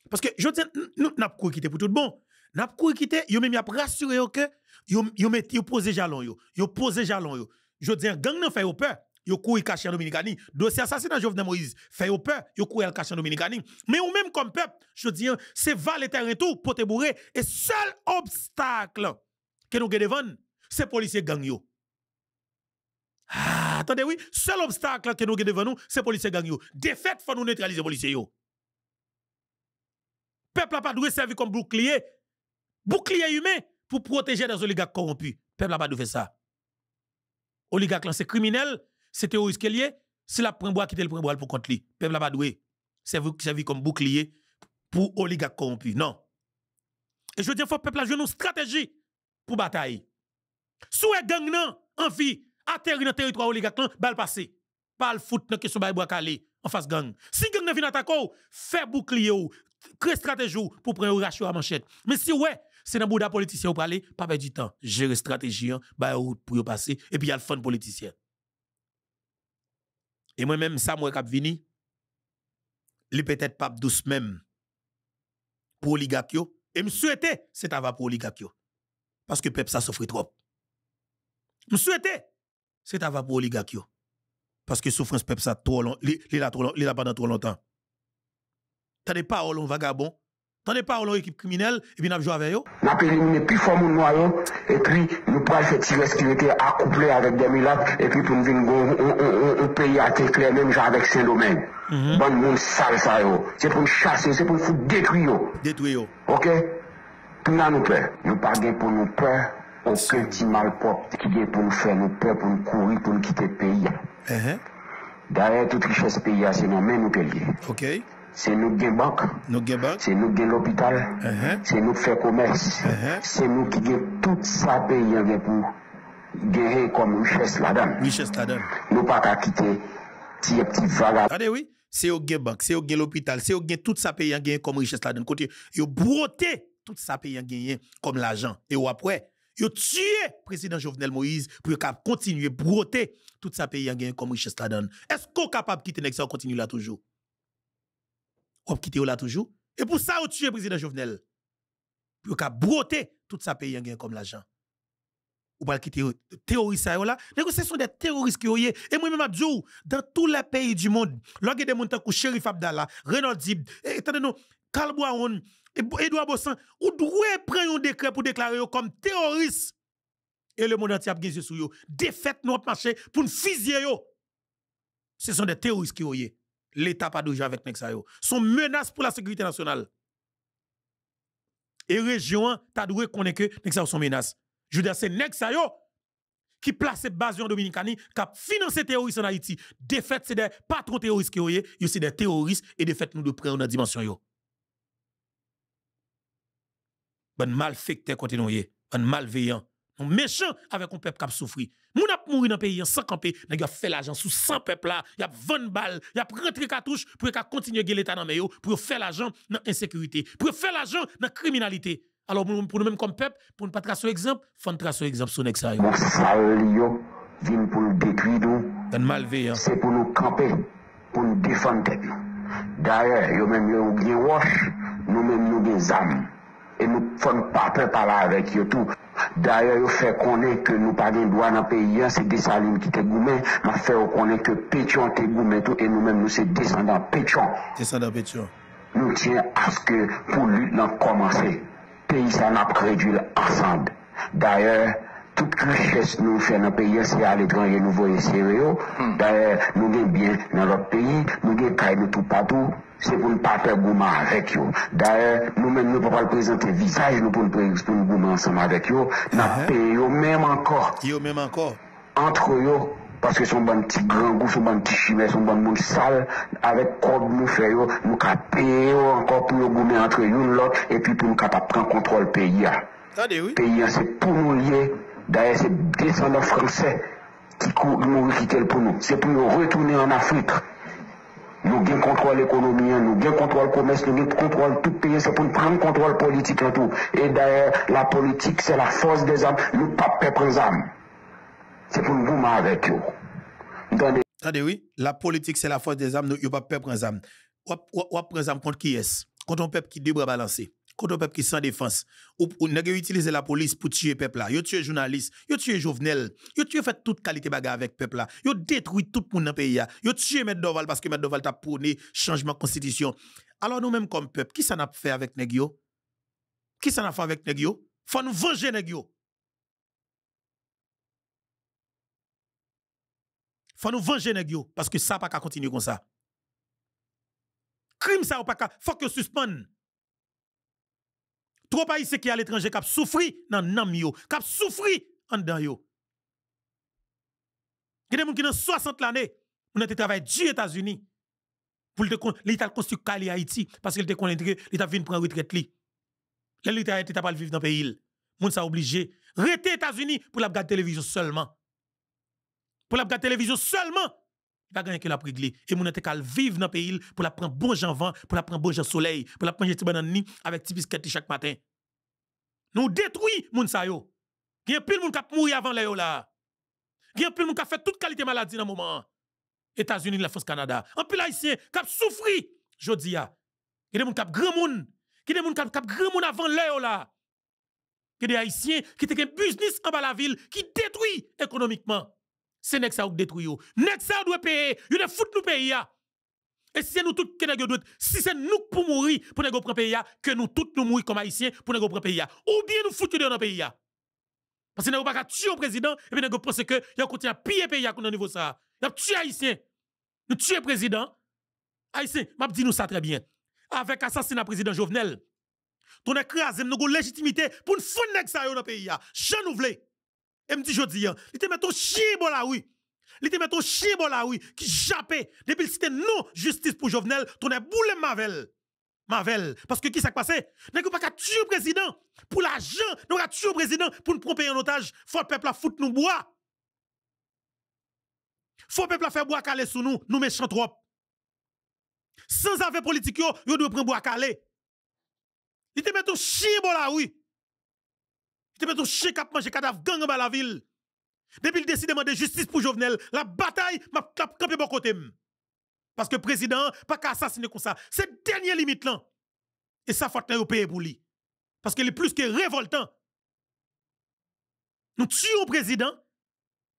Parce que je dis, nous avons couru quitter pour tout bon. Nous avons couru quitter, nous avons rassuré que vous posez jalon. Vous posez jalon. Je dis, gang n'a fait peur. Yo couru caché en Dominicanie. Dossier assassinat Jovenel Moïse fait au peur, yo couru caché en Dominicanie. Mais ou même comme peuple, je dis, c'est valer terrain tout pour te bourrer. Et seul obstacle que nous avons devant, c'est policiers gang yo. Ah, attendez, oui, seul obstacle que nous avons devant nous, c'est policiers gang yo. Défaite, faut nous neutraliser policiers yo. Peuple n'a pas dû servir comme bouclier humain pour protéger des oligarques corrompus. Peuple n'a pas dû faire ça. Oligarque, c'est criminel. C'est terroriste qui est lié, si la prend bois quitter le prend bois pour contre lui. Peuple n'a pas doué. Servi comme bouclier pour oligarques corrompus. Non. Et je dis, il faut que le peuple ait une stratégie pour bataille. Si vous gang nan, envie, atterrir dans le territoire oligarque, bal passé. Pas le foot dans question de bois calé en face gang. Si gang nan vient attaquer, fait bouclier ou, créer stratégie pour prendre un ratio à manchette. Mais si ouais, c'est dans le bouda politicien ou parler, pas perdre du temps. Gérer stratégie, bah route pour y passer, et puis il y a le fun politicien. Et moi-même, ça, moi, cap vini, li peut-être pas douce même pour oligarque yo. Et me souhaiter, c'est avant pour oligarque yo. Parce que peuple ça souffre trop. Me souhaiter, c'est avant pour oligarque yo. Parce que souffrance peuple ça trop long, li la pendant trop longtemps. T'as pas on vagabond. T'en pas on équipe criminelle et puis n'a joué avec eux. N'a pas éliminé plus fort mon noyau et puis nous pourrons faire tirer ce qui était accouplé avec des mulâtres et puis pour nous venir un pays à clair même genre avec Saint-Domingue. Bon monde sale ça yo. C'est pour nous chasser, c'est pour nous foutre détruire yo. Détruire yo. OK? Tout là nous peur. Nous pas gain pour nous peur. Aucun petit mal propre qui vient pour nous faire nous peur pour nous courir pour nous quitter le pays. D'ailleurs toute richesse pays c'est nous même nous payer. OK. C'est nous qui banque, c'est nous qui l'hôpital, c'est nous qui faisons commerce, c'est nous qui avons tout ça payé pour gagner comme richesse là-dedans. Richesse là-dedans. Nous pas qu'à quitter petit vagabond. Attendez, oui. C'est au banque, c'est au l'hôpital, c'est au tout ça pays en comme richesse là-dedans. Côté, yo broté tout ça pays en gagné comme l'argent. Et après, yo tué président Jovenel Moïse pour qu'il continue broter tout ça pays en gagné comme richesse là-dedans. Est-ce qu'on est capable de quitter l'ex continue là toujours? On quitter là toujours? Et pour ça, on tué président Jovenel. Pour qu'il broter tout ça pays en gagné comme l'argent. Ou pas quitter terroristes là. Ce sont des terroristes qui ont et moi-même dit dans tous les pays du monde, lorsque des gens comme Shérif Abdallah, Renaud Dib, attendez-nous, Kalboaon, Edouard Bossan, ou doit prendre un décret pour déclarer comme terroristes. Et le monde entier a gagné sur eux. Défaite notre marché pour nous fusiller yo. Ce sont des terroristes qui ont l'État pas déjà avec Nexa yo. Sont menaces pour la sécurité nationale. Et région, t'as doué connaître que Nexa sont menaces. Je veux dire, c'est Nexa yo qui place base en Dominicanie, qui a financé terroristes en Haïti. De fait, c'est des patrons terroristes qui ont c'est des terroristes et de fait, nous de prendre dans la dimension yo. Bon malfecteur côté nous bon malveillant, nous méchant avec un peuple qui a souffert. Moun a mouri dans le pays sans camper, n'a fait l'argent sous 100 peuples là, y a 20 balles, y a rentré cartouche pour continuer à l'état dans meilleur, pour faire l'argent dans insécurité, pour faire l'argent dans criminalité. Alors, pour nous-mêmes comme peuple, pour ne pas tracer exemple, il faut tracer exemple sur Nexa. Bon, Salio vient pour nous détruire nous. Malveillant. C'est pour nous camper, pour nous défendre tête nous. D'ailleurs, yo même yo bien wash, nous-mêmes nous des âmes. Et nous ne faisons pas peur parler avec eux tout. D'ailleurs, yo fait connaître que nous pas de droit dans le pays, c'est Dessalines qui te goumé, mais fait connaître que Pétion te goumé tout, et nous-mêmes nous c'est descendants Pétion. Descendants Pétion. Nous tiens à ce que pour lui, l'on commencer. Pays ça n'a pas réduit ensemble. D'ailleurs, toute richesse nous fait dans le pays, c'est à l'étranger, nous voyons sérieux. D'ailleurs, nous avons bien dans notre pays, nous avons caille tout partout. C'est pour ne pas faire gourmand avec eux. D'ailleurs, nous-mêmes, nous ne pouvons pas présenter visage, nous pour nous gourmand ensemble avec eux. Nous payons même encore. Yo même encore. Entre eux, parce que son bon petit grand goût, son bon petit chimère, son bon monde sale, avec quoi nous faisons, nous payons encore pour nous gourmer entre eux, l'autre, et puis pour nous capables de prendre contrôle du pays. Le pays, c'est pour nous lier. D'ailleurs, c'est descendants français qui nous quittent pour nous. C'est pour nous retourner en Afrique. Nous avons contrôle l'économie, nous avons contrôle le commerce, nous avons contrôle tout pays, c'est pour nous prendre contrôle politique en tout. Et d'ailleurs, la politique, c'est la force des âmes, nous ne pas perdre les âmes. C'est pour nous goumer avec eux. Attendez, oui, la politique, c'est la force des âmes, nous ne pas perdre les âmes. Ou prendre les âmes contre qui est-ce? Contre un peuple qui deux bras balancés. Contre un peuple qui sans défense. Ou n'a utilisé la police pour tuer peuple là. Yo tué journaliste, yo tué Jovenel, yo tué fait toute qualité bagarre avec peuple là. Yo détruit tout le monde dans le pays là. Yo tué M. Doval parce que M. Doval t'a prôné changement de constitution. Alors nous même comme peuple, qui ça n'a fait avec nèg yo? Qui ça n'a fait avec nèg yo? Faut nous venger nèg yo. Faut nous venger nèg yo parce que ça pas qu'à continuer comme ça. Crime ça ou pas qu'à faut que suspendre. Trop haïtiens qui à l'étranger qui souffri dans nam yo, qui souffri en dedans yo. Il y a des gens qui dans 60 l'année, on a travaillé aux États-Unis pour l'État construire Cali Haïti parce qu'il te connaît que l'État vient prendre retraite li. L'État était pas vivre dans le pays. Moun ça obligé rester aux États-Unis pour la regarder télévision seulement. Pour la regarder télévision seulement. Il va gagner que la réglé et moun était qu'à vivre dans le pays pour la prendre bon jan vent, pour la prendre bon jan soleil, pour la manger petit banane ni avec petit biscuit chaque matin. Nous détruit moun sa yo. Il y a pile moun qui mourir avant là yo là. Il y a pile moun qui fait toute qualité maladie dans moment. États-Unis, la France, Canada. En pile haïtien qui souffri jodi a. Il y a des moun qui grand moun, qui des moun qui grand moun avant là yo là. Il y a des haïtiens qui te gen business en bas la ville qui détruit économiquement. C'est Nexa ou détruit yo. Nexa doit payer, yo de fout nous payer ya. Et si c'est nous tous qui nous doit, si c'est nous pour mourir pour nous prendre pays que nous tous nous mourir comme haïtiens pour nous prendre pays ou bien nous foutre dans pays parce que nous pas tuer le président et puis nous pensons que y a continue à piller pays à niveau ça. Y a tuer haïtien. Nous tuer président haïtien, m'a dit nous ça très bien. Avec assassinat président Jovenel. Ton écrasé nous avons légitimité pour nous foutre Nexa dans pays Jean nous voulons. Et me dit jodi, il te met ton chien bon là oui. Il te met ton chien bon là oui qui jappé depuis c'était non justice pour Jovenel, ton est boule Mavel parce que qui ça passé? N'a pas qu'à tuer le président pour l'argent, nous qu'à tuer le président pour nous prendre en otage, faut le peuple à foutre nous bois. Faut peuple a fait bois calé sous nous, nous méchants trop. Sans affaire politique yo doit prendre bois calé. Il te met ton chien bon là oui. Il te met ton chien qui a mangé cadavre gang dans la ville. Depuis le décide de demander justice pour Jovenel, la bataille m'a campé bon côté. Parce que le président pas qu'à assassiner comme ça. C'est dernière limite là. Et ça faut nous payer pour lui. Parce qu'il est plus que révoltant. Nous tuons le président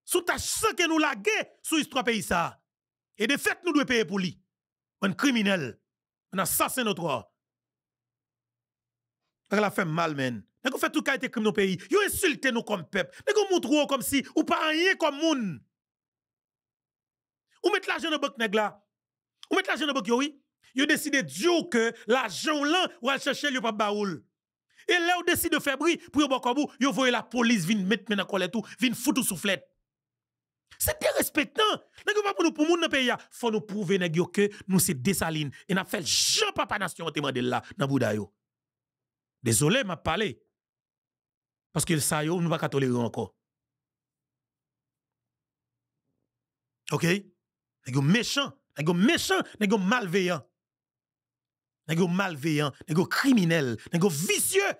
sous tâche sans que nous laguer sous l'histoire pays ça. Et de fait nous devons payer pour lui. Un criminel, un assassin notre roi. Elle a fait mal, man. Nous fait tout qualité crime dans le pays. Vous insultez nous comme peuple. Nous montrez comme si ou pas rien comme moun. Ou mettez l'argent dans le banque nèg là. Ou mettez l'argent dans le banque oui. Vous décidez Dieu que l'argent là ou aller chercher le pas baoul. Et là vous décidez de faire bruit pour vous comme vous voyez la police vient mettre maintenant colère tout, vient foutre soufflette. C'est dérespectant. Nous pas pour nous pour moun dans pays là, faut nous prouver nèg yo que nous c'est Dessalines et n'a fait Jean Papa Nation te mandé là dans Bouda yo. Désolé m'a parlé. Parce que ça yo nous pas tolérer encore. OK? Nèg yo méchant, nèg yo méchant, nèg yo malveillant. Nèg yo malveillant, nèg yo criminel, nèg yo vicieux.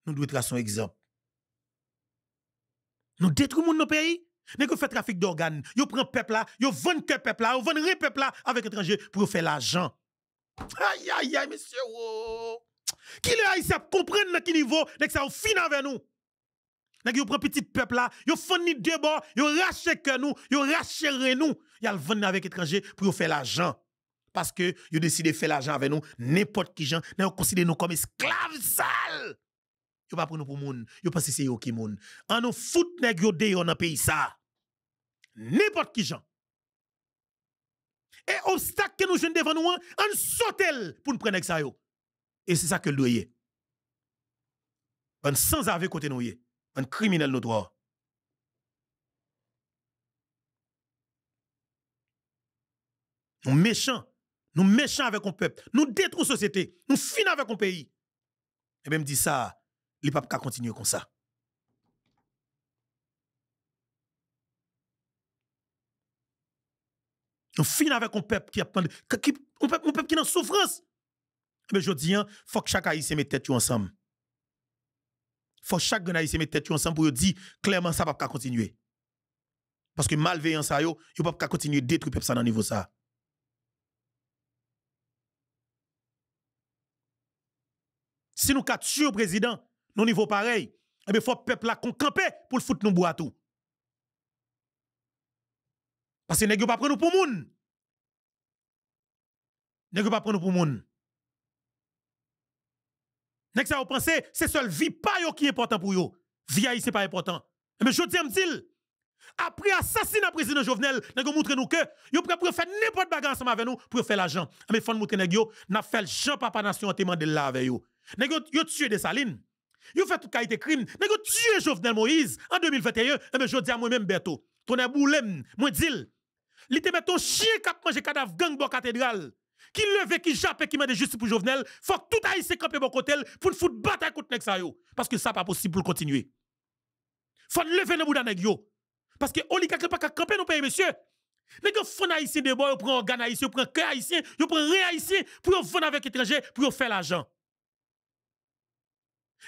Nous devons tracer un exemple. Nous détruisons nos pays. Nèg yo fait trafic d'organes, yo prend peuple là, yo vend que peuple là, yo vend rien peuple là avec étranger pour faire l'argent. Aïe aïe aïe monsieur. Oh. Qui les haïtiens comprennent dans quel niveau nèg ça fin avec nous. Nèg yo prend petit peuple là, yo fourni deux bords, yo rache que nous, yo rache nous, y a le vendre avec étranger pour faire l'argent. Parce que yo décidé de faire l'argent avec nous, n'importe qui gens, nous considère nous comme esclaves sales. Yo pas pour nous pour moun, yo pense c'est yo qui moun. En nous fout nèg yo dehors dans pays ça. N'importe qui gens. Et obstacle que nous jeunes devant nous, on sautel pour nous prendre ça yo. Et c'est ça que le doyer. On sans avec côté nous yé. Un criminel nous droit. Nous méchants avec un peuple, nous détruisons la société, nous finissons avec un pays. Et même dit ça, les papes qu'à continuer comme ça. Nous finissons avec un peuple qui a un peuple qui est en souffrance. Mais je dis, il faut que chaque haïtien mette tête ensemble. Il faut que chaque haïtien mette tête ensemble pour dire clairement ça ne va pas continuer. Parce que malveillance ça yo pas continuer à détruire peuple ça dans niveau ça. Si nous avons tué le président, nous niveau pareil, il faut que le peuple là camper pour le foutre nous bois tout. Parce que nous ne pas prendre nous pour moun. Nous ne pas prendre nous pour moun. Nous ça vous pensez, c'est seul vie pas yo qui est important pour yo. Vie haïtienne pas important. Mais je dis m'dil, après assassinat président Jovenel, nous montre nous que yo prêt pour faire n'importe bagarre ensemble avec nous pour faire l'argent. Mais faut montrer nèg yo n'a fait Jean Papa Nation te mandé là avec yo. Nèg yo tué Dessalines. Yo fait tout qualité crime. Nèg yo tué Jovenel Moïse en 2021. Mais je dis à moi même Berto, ton boulem, moi dil. Li te met ton chien qui a mangé cadavre gang bon cathédrale. Qui leve, qui jappe, qui met de justice pour Jovenel. Faut que tout haïtien campe bon côté pour nous foutre bataille contre nèg sa yo. Parce que ça pas possible pour continuer. Faut lever dans bouda nèg yo. Parce que oligarque pas camper nos pays monsieur. Nèg font haïtien de bois, prend organe haïtien, prend cœur haïtien, yo prend rien haïtien pour vendre avec étranger pour faire l'argent.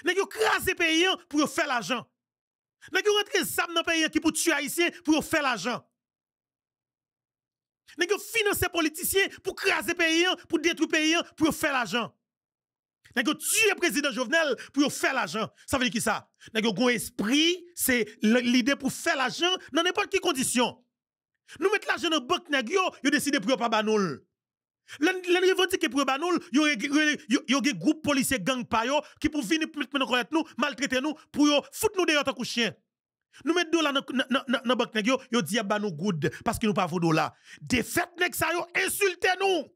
Nèg yo crase pays pour faire l'argent. Nèg yo rentre zam dans pays qui pour tuer haïtien pour faire l'argent. Nèg yo finance politiciens pour craser pays pour détruire pays pour faire l'argent. Nèg yo tuer président Jovenel pour faire l'argent. Ça veut dire qui ça? Nèg yo gon esprit, c'est l'idée pour faire l'argent dans n'importe quelle condition. Nous mettre l'argent dans banque nèg yo décider pour pas banoul. Les revendiquer pour banoul, yo gen groupe policier gang pa yo qui pour venir mettre nous, maltraiter nous pour yo foutre nous dehors tant que chien. Nous mettons dollar dans banque nèg yo dit ba nous good parce que nous pas vos dollars. De fait nèg sa yo insulter nous.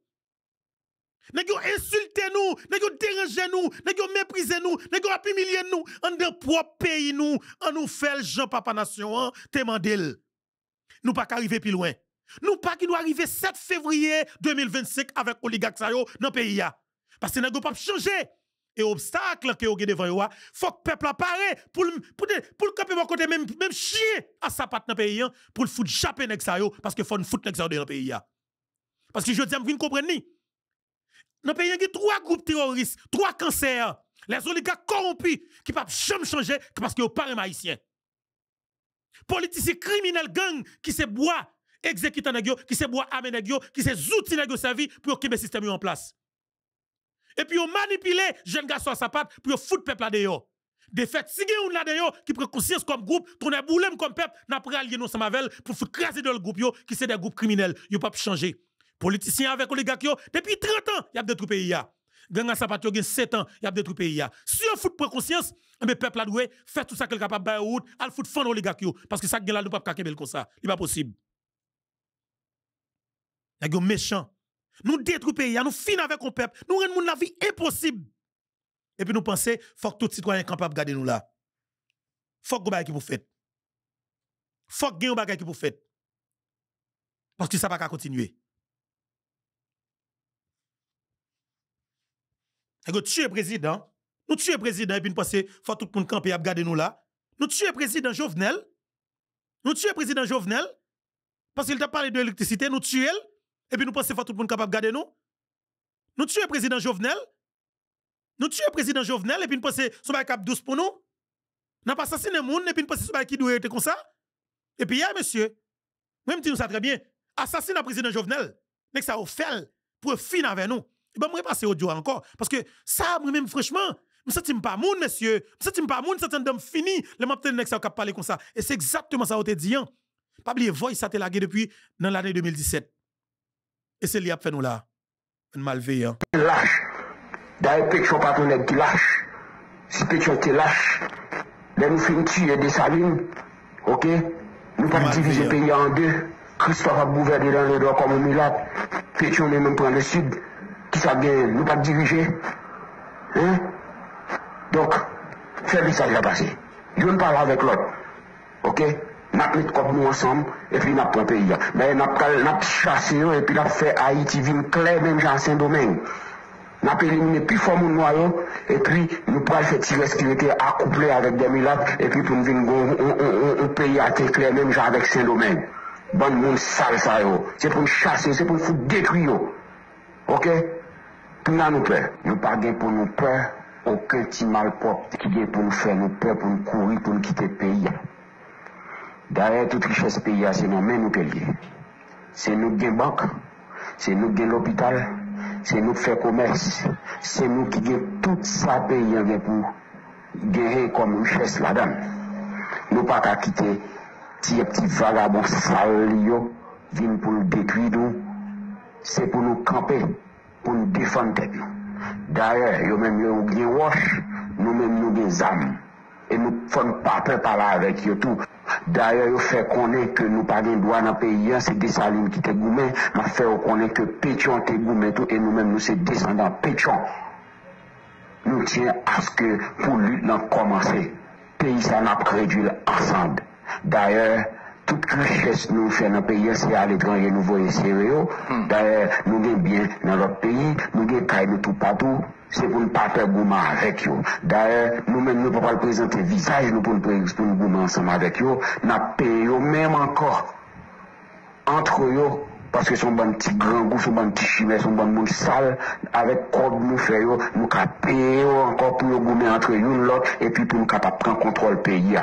Nèg yo insulter nous, nèg yo déranger nous, nèg yo mépriser nous, nèg yo humilier nous en de propre pays nous, en nous fait Jean Papa Nation te mandel. Nous pas arriver plus loin. Nous pas qui doit arriver 7 février 2025 avec oligarque sa yo dans pays ya. Parce que nèg yo pas changer. et obstacles que vous avez devant vous, faut que le peuple apparaît pour le camper mon côté, même chier à sa patte dans le pays, pour le foutre chapé nèg sa yo, parce que faut nous foutre nèg sa yo dans le pays. Parce que je dis, vous comprenez? Dans le pays, il y a 3 groupes terroristes, 3 cancers, les oligarques corrompus qui ne peuvent jamais changer parce qu'ils ne sont pas haïtiens. Politiciens criminels gang qui se boit exécutant nèg yo, qui se boit amé nèg yo, qui se outils nèg yo servi pour que le système en place. Et puis on manipulé jeunes garçons à sa patte pour foutre peuple là dehors. De fait, si gen ou là dehors qui prend conscience comme groupe, tourner boulem comme peuple, n'a pas allié nous ensemble avec pour foutre craser dans le groupe yo qui c'est des groupes criminels, yo pas changer. Politiciens avec oligarques yo depuis 30 ans, y a détruit pays ya. Gang à sa patte yo gen 7 ans, y a détruit pays ya. Si on fout prend conscience, mais peuple là doué fait tout ça qu'elle capable bailler route, al fout fond oligarques yo parce que ça gen là nous pas kakebel comme ça. Il pas possible. Nèg yo méchant. Nous détruisons le pays, nous finissons avec le peuple, nous rendons la vie impossible. Et puis nous pensons, faut que tout citoyen capable de garder nous là. Faut que vous bagay qui vous faites. Faut que vous bagay qui vous faites. Parce que ça va pas continuer. Nous tuons le président, nous tuons le président et puis nous pensons, faut tout le monde camper à garder nous là. Nous tuons le président Jovenel. Nous tuons le président Jovenel parce qu'il t'a parlé de l'électricité, nous tuons. Et puis nous pensons que tout le monde capable de garder nous. Nous tuons le président Jovenel. Nous tuons le président Jovenel et puis nous pensons que ce cap douce pour nous. Nous pas assassiné le monde et puis nous pensons que qui doit être comme ça. Et puis hier, monsieur, même si nous ça très bien, assassiner le président Jovenel, mais ça a fait pour finir avec nous. Et ben moi passer audio encore parce que ça moi-même franchement, je ne sens pas moun monsieur, je ne sens pas moun, ça d'homme fini, le m'a peut-être ça cap parler comme ça et c'est exactement ça on te dit. Pas oublier voice ça te lagué depuis dans l'année 2017. Et c'est lui qui a fait nous là. Un malveillant. Lâche. D'ailleurs, Pétion pas ton nègre qui lâche. Si Pétion te lâche, là nous finissons tuer des salines, ok? Nous pas diviser le pays en deux. Christophe a gouverné dans les doigts comme un mulâtre. Pétion même prend le sud. Qui ça gagne? Nous pas diriger. Hein? Donc, fais-lui ça, il va passer. Je ne parle avec l'autre. Ok? N'a mis comme nous ensemble et puis n'a pris un pays. Mais n'a chassé et puis n'a fait Haïti vin clair même Jean Saint-Domingue. N'a éliminé plus fort mon noyau et puis nous pourrons faire tirer sécurité accouplé avec des mulâtres et puis pour nous venir un pays à terre clair même Jean avec Saint-Domingue. Bon monde sale ça yo. C'est pour nous chasser, c'est pour nous foutre détruire yo. OK? Tout n'a nous peur. Nous pas gain pour nous peur aucun petit mal propre qui vient pour nous faire nous peur pour nous courir pour nous quitter le pays. D'ailleurs, toute richesse pays, c'est nous mêmes nous payons. C'est nous qui avons banque, c'est nous qui avons l'hôpital, c'est nous qui faisons commerce, c'est nous qui avons tout ça pays pour gagner comme richesse là-dedans. Nous ne pouvons pas quitter ces petits vagabonds sales, viennent pour nous détruire, c'est pour nous camper, pour nous défendre tête. D'ailleurs, nous-mêmes nous avons des roches, nous-mêmes nous avons des âmes. Et nous ne faisons pas peur parler avec eux tout. D'ailleurs, il fait connaître que nous pas de droit dans le pays, c'est des salines qui te goumé, mais fait connaître que Pétion te goumé tout, et nous-mêmes, nous sommes descendants Pétion. Nous tiens à ce que pour lui, nous commencer. Pays, ça n'a pas réduit ensemble. D'ailleurs, toute richesse nous fait dans le pays, c'est à l'étranger, nous voyons sérieux. D'ailleurs, nous avons bien dans notre pays, nous avons caille tout partout. C'est pour ne pas faire gourmand avec eux. D'ailleurs, nous-mêmes, nous ne pouvons pas présenter le visage, nous pour nous gourmand ensemble avec eux. Nous payons même encore entre eux, parce que sont bons petits grands goûts, sont bons petits chimères, sont bons monde sales, avec quoi nous faisons, nous payons encore pour nous gourmand entre eux, l'autre, et puis pour nous capables de prendre contrôle du pays. Le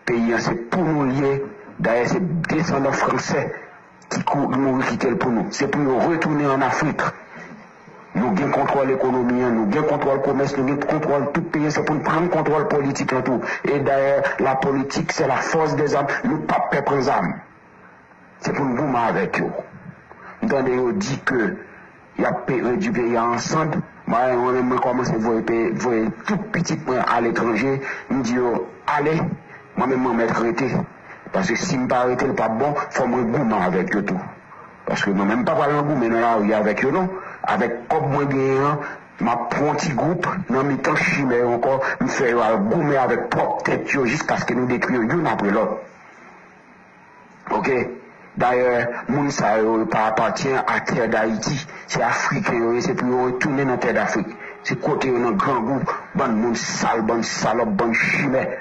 pays, c'est pour nous lier. D'ailleurs, c'est descendants français qui nous quittent pour nous. C'est pour nous retourner en Afrique. Nous avons contrôle l'économie, nous avons contrôle le commerce, nous avons contrôle tout pays, c'est pour nous prendre contrôle politique en tout. Et d'ailleurs, la politique, c'est la force des âmes, nous ne pas perdre les âmes. C'est pour nous boumer avec eux. Nous avons dit que il y a du pays ensemble. Moi, je commence à voir tout petit point à l'étranger. Je dis, allez, moi-même, je vais m'arrêter. Parce que si je ne pas arrêter, ce n'est pas bon, il faut me boumer avec eux tout. Parce que moi-même, pas parler en goût, mais non, là, il y a avec eux, non. Avec comme moi, ma petit groupe, dans mes temps chimères encore, me fait goumer avec propre tête jusqu'à ce que nous détruisions l'une après l'autre. Ok? D'ailleurs, moun sa yo pas appartient à terre d'Haïti. C'est africain, c'est pour retourner dans terre d'Afrique. C'est côté un grand goût, bon monde sale, bon salope, bon chimère.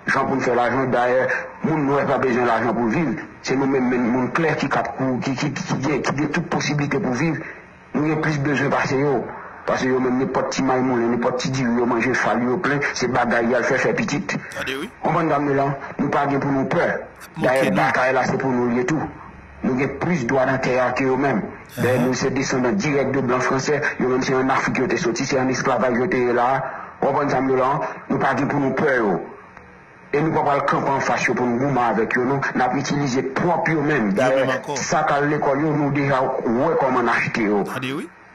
Gens pour nous faire l'argent d'ailleurs, moun n'aurait pas besoin d'argent pour vivre. C'est nous-mêmes, moun clair qui a toute possibilité pour vivre. Nous avons plus besoin de passer yo. Parce que yo même n'importe petit maïmoun, n'importe petit dieu, yo manger fali, yo plein, c'est bagaille, y'a fait petite. On va nous là, nous pas pour nous peur. D'ailleurs, bataille là, c'est pour nous lier tout. Nous avons plus de droits dans la terre que eux-mêmes. D'ailleurs, nous sommes descendants directs de blancs français, yo même c'est un Afrique qui était sorti, c'est un esclavage qui était là. On va nous là, nous pas pour nous peur. Et nous ne pouvons pas le camp en face pour nous goumer avec eux. Nous avons utilisé propre eux-mêmes. D'ailleurs, ça qu'à l'école, nous déjà, ouais, comment acheter.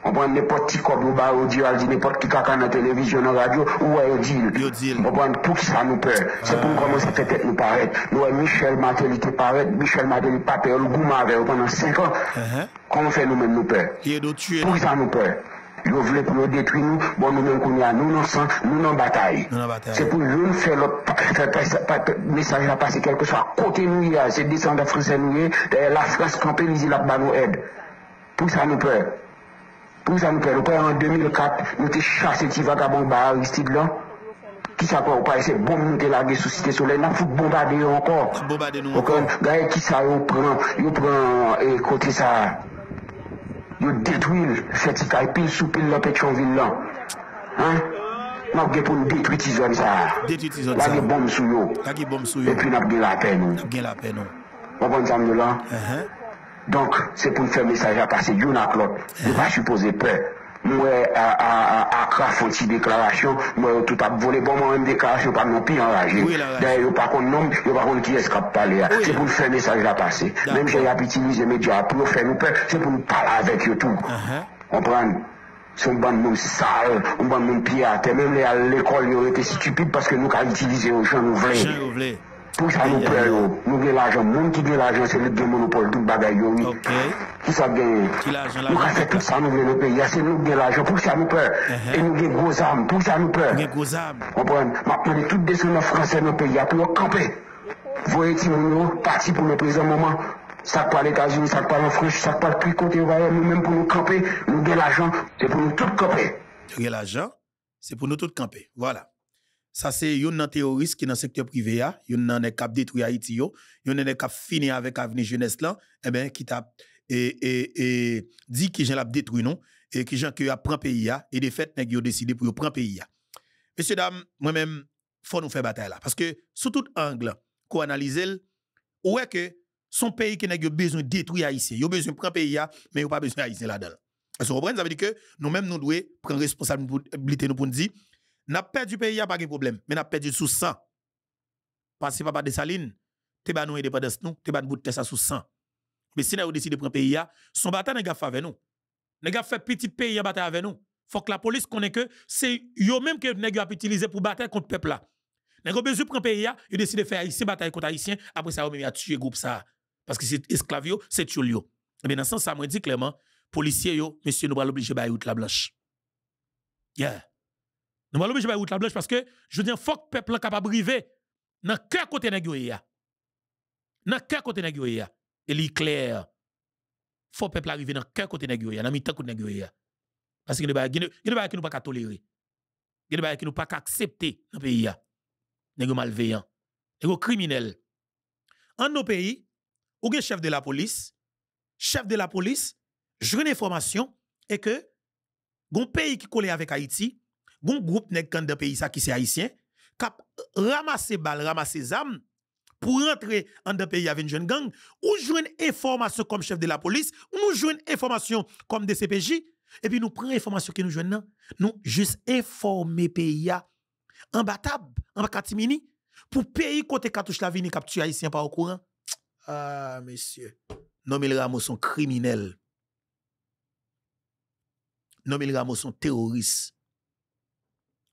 On prend n'importe qui comme au bar, au dit, n'importe qui caca dans la télévision, dans la radio, ou au dit. On prend pour qui ça nous peur. C'est pour nous commencer à peut-être nous paraître. Nous, Michel Martelly te paraît, Michel Martelly pas peur, le goumer avec eux pendant 5 ans. Comment fait nous-mêmes nous peur? Pour qui ça nous peur? Ils voulaient pour nous détruire nous, bon nous-mêmes qu'on y a, nous non sang, nous non bataille. C'est pour nous faire le message à passer quelque chose à côté nous, c'est descendants français nous, d'ailleurs la France campée, ils la nous aide. Pour ça nous peur. Pour ça nous peur. Nous peur en 2004, nous avons chassé ces vagabonds bar Aristide là. Qui ça peut pas essayer bombe nous te larguer sous cité soleil, n'a faut bombarder encore. Bombarder nous encore. Gaël qui ça yo prend et côté ça. Yo détruit, fait ça pile sous pile la Pétionville là. Hein? N'a pas pour nous détruire ces zones ça. Détruire ces zones ça. La bombe sous yo. La bombe sous yo. Et puis n'a pas la peine nous. N'a la peine nous. On va dire là. Donc c'est pour nous faire message à passer d'une à l'autre. Ne pas supposer peur. Moi à craft une petite déclaration, moi tout a volé bon moi une déclaration pas non plus enragé. D'ailleurs pas qu'on nom, yo pas qu'on qui est capable parler. C'est pour nous faire message à passer. Même j'ai utilisé les médias pour faire nous peur, c'est pour nous parler avec eux tout. On prend son bon monde sale, on bon monde pied à terre, même à l'école ils ont été stupides parce que nous avons utilisé aux gens nous voulons. Pour ça nous peur, nous avons l'argent, monde qui a l'argent c'est le monopole tout bagaille. Qui ça gagne? Nous avons fait tout ça nous voulons le pays, c'est nous qui avons l'argent, pour ça nous peur. Et nous avons gros armes, pour ça nous peur. On prend, maintenant tout descendants français dans le pays, pour camper. Vous voyez, nous parti pour le présent moment. Ça part les États-Unis, ça part en France, ça part plus côté nous-mêmes pour nous camper, nous avons l'argent, c'est pour nous tout camper. Nous avons l'argent, c'est pour nous tout camper. Voilà. Ça, c'est un terroriste qui est dans le secteur privé, yon qui a détruit Haïti, yon qui a fini avec Avenue Jeunesse là, eh ben, qui t'a dit que j'ai détruit non, et que j'ai pris le pays, et de fait, j'ai décidé pour prendre le pays. Messieurs, dames, moi-même, il faut nous faire bataille là. Parce que, sous tout angle, qu'on analyse, ouais que son pays qui n'a besoin de détruire Haïtien, il a besoin de prendre le pays, mais il n'a pas besoin d'Haïtien là-dedans. Parce que vous comprenez, ça veut dire que nous-mêmes, nous devons prendre responsabilité nous pour nous dire, n'a perdu le pays, pas de problème, mais n'a perdu sous 100. Parce que papa de Saline, t'es pas nous indépendance nous, t'es pas bout de ça sous 100. Mais si nous avons décidé de prendre le pays, son bataille n'a pas fait avec nous. N'a fait petit pays à bataille avec nous. Faut que la police connaisse que c'est eux même que n'a pas utilisé pour battre contre le peuple là. N'a pas besoin de prendre le pays, il décide de faire haïtien bataille contre haïtien, après ça il a tué groupe ça parce que c'est esclave c'est tuer yo. Mais dans ce sens ça me dit clairement, policiers yo, monsieur nous va l'obliger ba route la blanche. Yeah. Nous allons obliger route la blanche parce que je dis faut que le peuple capable briver dans cœur côté nèg yo ya. Dans cœur côté nèg yo ya. Et li clair. Faut peuple arriver dans cœur côté nèg yo ya, dans mi temps côté nèg yo ya. Parce que il y a des choses qui nous pas tolérer. Il y a des choses qui nous pas accepter dans pays ya. Nèg malveillant, nèg criminel. En nos pays, ou gen chef de la police, joue une information et que gon pays qui collé avec Haïti, gon groupe nèg kan de pays ça qui c'est haïtien, k'ap ramasser balle, ramasser armes pour rentrer en de pays avec une jeune gang, ou joindre information comme chef de la police, ou nous joindre information comme DCPJ, et puis nous prenons information que nous joignons, nous juste informer pays en batab, en catimini, pour pays côté cartouche la vini capture haïtien pas au courant. Ah, messieurs, Nomil Ramos sont criminels. Nomil Ramos sont terroristes.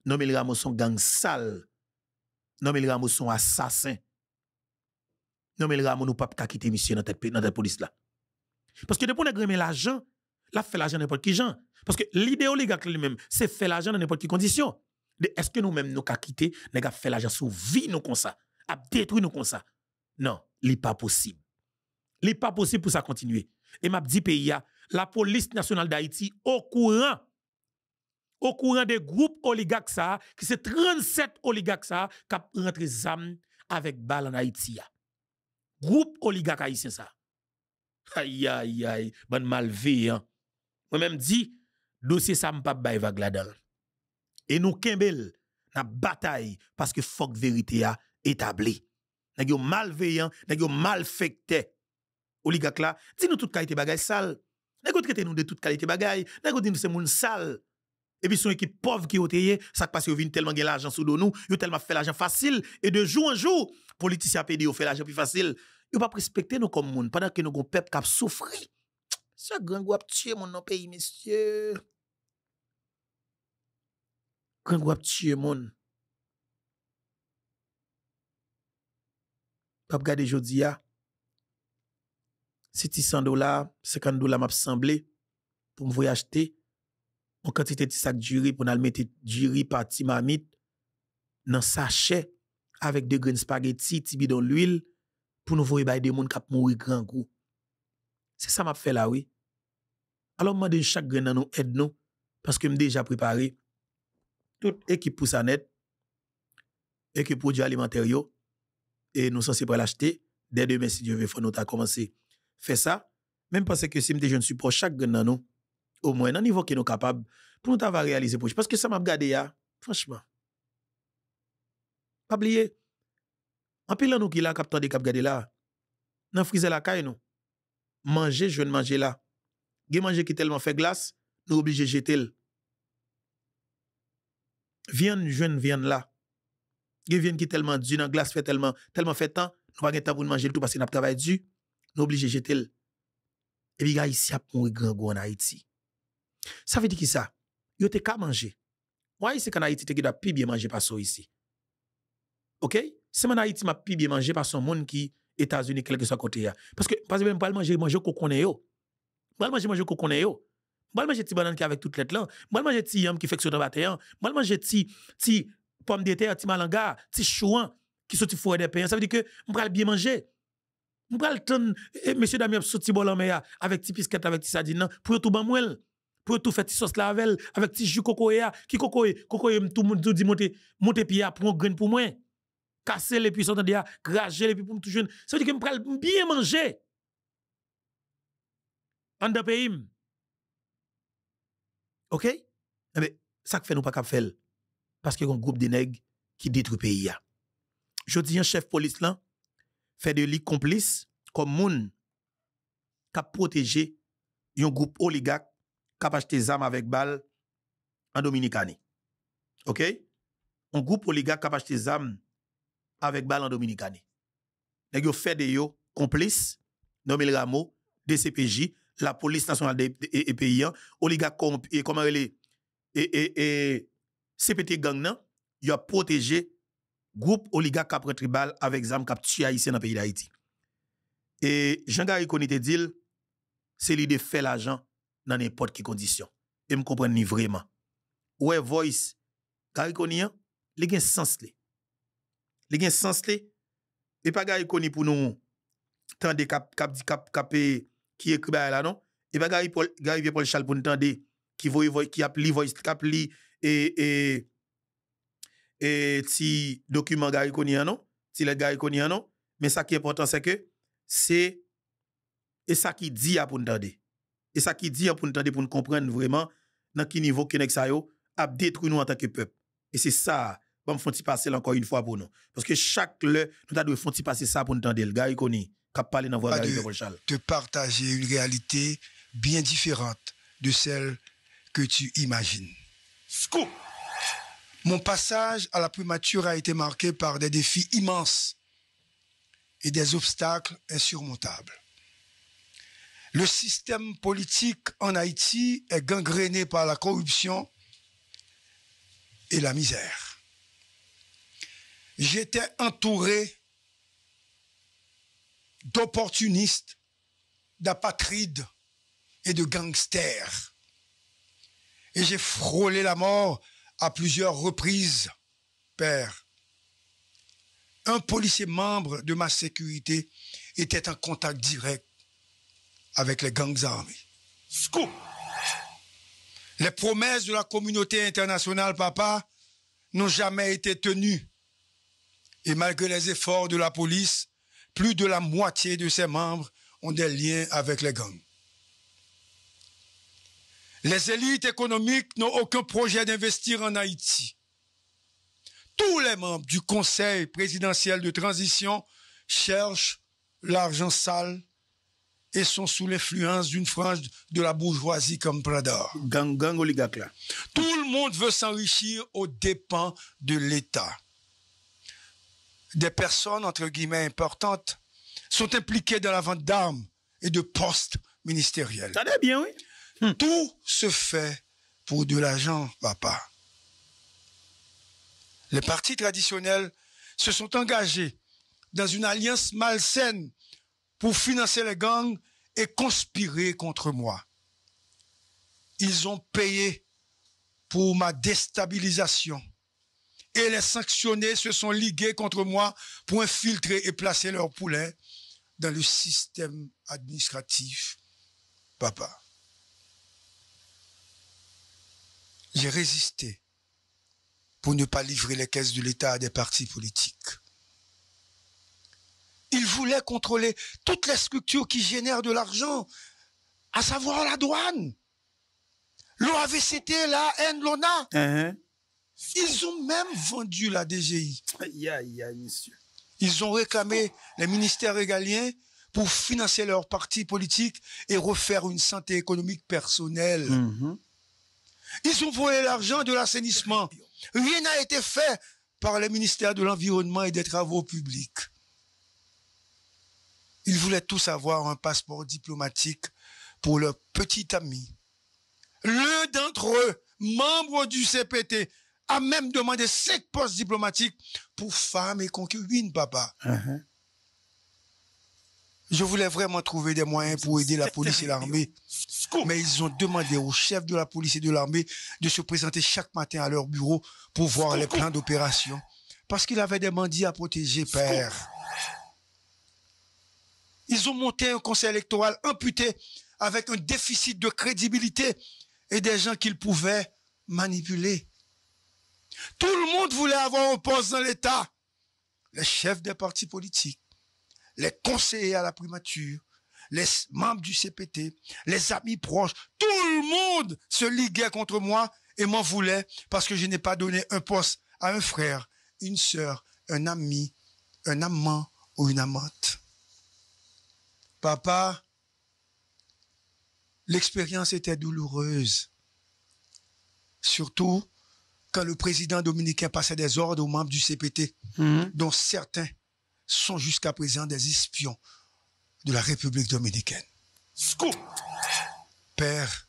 Nomil Ramos sont gang sale. Nomil Ramos sont assassins. Nomil Ramos nous pas quitter monsieur dans cette police là. Parce que depuis qu'on a grimé l'argent, là fait l'argent n'importe qui gens. Parce que l'idée oligarque lui-même, c'est faire l'argent dans n'importe quelle condition. Est-ce que nous-mêmes nous ka quitter, nous ka faire l'argent sous vie nous comme ça, à détruire nous comme ça. Non, n'est pas possible. N'est pas possible pour ça continuer. Et m'a dit pays la police nationale d'Haïti au courant au courant des groupes oligarques ça, qui c'est 37 oligarques ça, qui ont rentré zam avec balle en Haïti. Groupe oligarque haïtien ça. Aïe, aïe, aïe, bon malveillant. Moi-même dit, dossier ça m'pas bay vague là-dedans. Et nous kembel, na bataille, parce que faut que vérité a établi. Nèg yo malveillant, nèg yo malfecté. Oligarque là, dis-nous toute qualité bagay sale. Nèg yo traité nous de toute qualité bagay, nèg yo dit nous c'est moun sale. Et puis son équipe pauvre qui oteye, ça passe yo vinn tellement gen l'argent sous nous, yo tellement fait l'argent facile et de jour en jour, politiciens PD yo fait l'argent plus facile. Yo pas respecter nous comme moun pendant que nous gon peuple qui a souffrir. Ça grand gou a tué mon dans pays monsieur. Grand gou a tué mon. Pas regarder jodi a. Si $100, $50 m'a semblé pour me voyager acheter en quantité de sac du riz pour nous mettre du riz par timamite dans sachet avec des grains spaghetti, ti bidon l'huile pour nous voyer des monde qui mourir grand goût. C'est ça m'a fait là oui. Alors moi de chaque grain nous aide nous parce que me déjà préparé toute équipe pour ça net équipe produits alimentaires yo et nous censés pour l'acheter dès demain si Dieu veut faut nous ta commencer faire ça même parce que si me jeune support chaque grain nous au moins dans niveau que nous capable pour nous t'avoir réaliser parce que ça m'a regardé ya franchement pas oublier en pile nous qui là capteur de cap garder là dans friser la caille nous manger jeune manger là gen manger qui tellement fait glace nous obligé jeter viande jeune viande là gen viande qui tellement dur dans glace fait tellement fait temps nous pas gen temps pour manger tout parce que n'a travail dur nous obligé jeter et puis gars ici a pour grand go en Haïti ça veut dire qui ça yo te ka manger ouais c'est qu'en Haïti te doit plus bien manger pas ça ici OK c'est en Haïti m'a plus bien manger par son monde qui États-Unis quelque soit côté parce que même pas manger ko connaît yo moi manger ko connaît yo moi manger ti banane qui avec toute lettre là moi manger ti yam qui fait sur dans bataillon moi manger ti pomme de terre ti malanga ti chouan qui sorti fourré des pains ça veut dire que m'pral bien manger m'pral ton monsieur dami sorti bol en mer avec ti pisquette avec ti sardine pour tout ban moelle pour tout faire ti sauce lavel avec ti jus cocoya qui cocoye tout monde dit monter pied pour un grain pour moi casser les puis sortir dia grager les puis pour tout jeune ça veut dire que m'pral bien manger en de pays. OK? Mais ça que fait nous pas cap faire parce qu'il y a un groupe de nègres qui détruit pays. Je dis un chef police là fait de lui complice comme moun qui protéger un groupe oligarque qui a acheté des armes avec balles en Dominicanie. OK? Un groupe oligarque qui a acheté des armes avec balles en Dominicanie. Nèg yo fait de yo complice nommé le Rameau DCPJ la police nationale des pays oligarque et comment les CPT gang nan il a protégé groupe oligarque qui a pris tribal avec zam cap tué haïtien dans le pays d'Haïti et Jean-Gary Koni te dit c'est l'idée de faire l'argent dans n'importe quelle condition et me comprendre ni vraiment ouais voice Gary Koni li gen sens et pas Gary Koni pour nous tande cap qui écrit là non et pas Gary Paul Charles pour entendre qui voit qui appli voice cap li et ti document Gary Koni non ti le Gary Koni non mais ça qui est important c'est que c'est et ça qui dit pour entendre et ça qui dit pour entendre pour nous comprendre vraiment dans quel niveau que ça yo a détruit nous en tant que peuple et c'est ça bon font passer encore une fois pour nous parce que chaque le nous doit font passer ça pour entendre le Gary Koni de partager une réalité bien différente de celle que tu imagines. Scoop. Mon passage à la primature a été marqué par des défis immenses et des obstacles insurmontables. Le système politique en Haïti est gangréné par la corruption et la misère. J'étais entouré d'opportunistes, d'apatrides et de gangsters. Et j'ai frôlé la mort à plusieurs reprises, père. Un policier membre de ma sécurité était en contact direct avec les gangs armés. Scoop! Les promesses de la communauté internationale, papa, n'ont jamais été tenues. Et malgré les efforts de la police, plus de la moitié de ses membres ont des liens avec les gangs. Les élites économiques n'ont aucun projet d'investir en Haïti. Tous les membres du Conseil présidentiel de transition cherchent l'argent sale et sont sous l'influence d'une frange de la bourgeoisie comme Prador. Gang oligarque là. Tout le monde veut s'enrichir aux dépens de l'État. Des personnes, entre guillemets, importantes sont impliquées dans la vente d'armes et de postes ministériels. Ça va bien, oui. Tout se fait pour de l'argent, papa. Les partis traditionnels se sont engagés dans une alliance malsaine pour financer les gangs et conspirer contre moi. Ils ont payé pour ma déstabilisation et les sanctionnés se sont ligués contre moi pour infiltrer et placer leurs poulets dans le système administratif, papa. J'ai résisté pour ne pas livrer les caisses de l'État à des partis politiques. Ils voulaient contrôler toutes les structures qui génèrent de l'argent, à savoir la douane, l'OAVCT, la l'ONA. Ils ont même vendu la DGI. Monsieur. Ils ont réclamé les ministères régaliens pour financer leurs partis politiques et refaire une santé économique personnelle. Ils ont volé l'argent de l'assainissement. Rien n'a été fait par les ministères de l'Environnement et des Travaux publics. Ils voulaient tous avoir un passeport diplomatique pour leur petit ami. L'un d'entre eux, membre du CPT, a même demandé 5 postes diplomatiques pour femmes et concubines, papa. Je voulais vraiment trouver des moyens pour aider la police et l'armée. Mais ils ont demandé aux chefs de la police et de l'armée de se présenter chaque matin à leur bureau pour voir les plans d'opération. Parce qu'il avait des bandits à protéger, père. Ils ont monté un conseil électoral amputé avec un déficit de crédibilité et des gens qu'ils pouvaient manipuler. Tout le monde voulait avoir un poste dans l'État. Les chefs des partis politiques, les conseillers à la primature, les membres du CPT, les amis proches, tout le monde se liguait contre moi et m'en voulait parce que je n'ai pas donné un poste à un frère, une sœur, un ami, un amant ou une amante. Papa, l'expérience était douloureuse. Surtout quand le président dominicain passait des ordres aux membres du CPT, dont certains sont jusqu'à présent des espions de la République dominicaine. Père,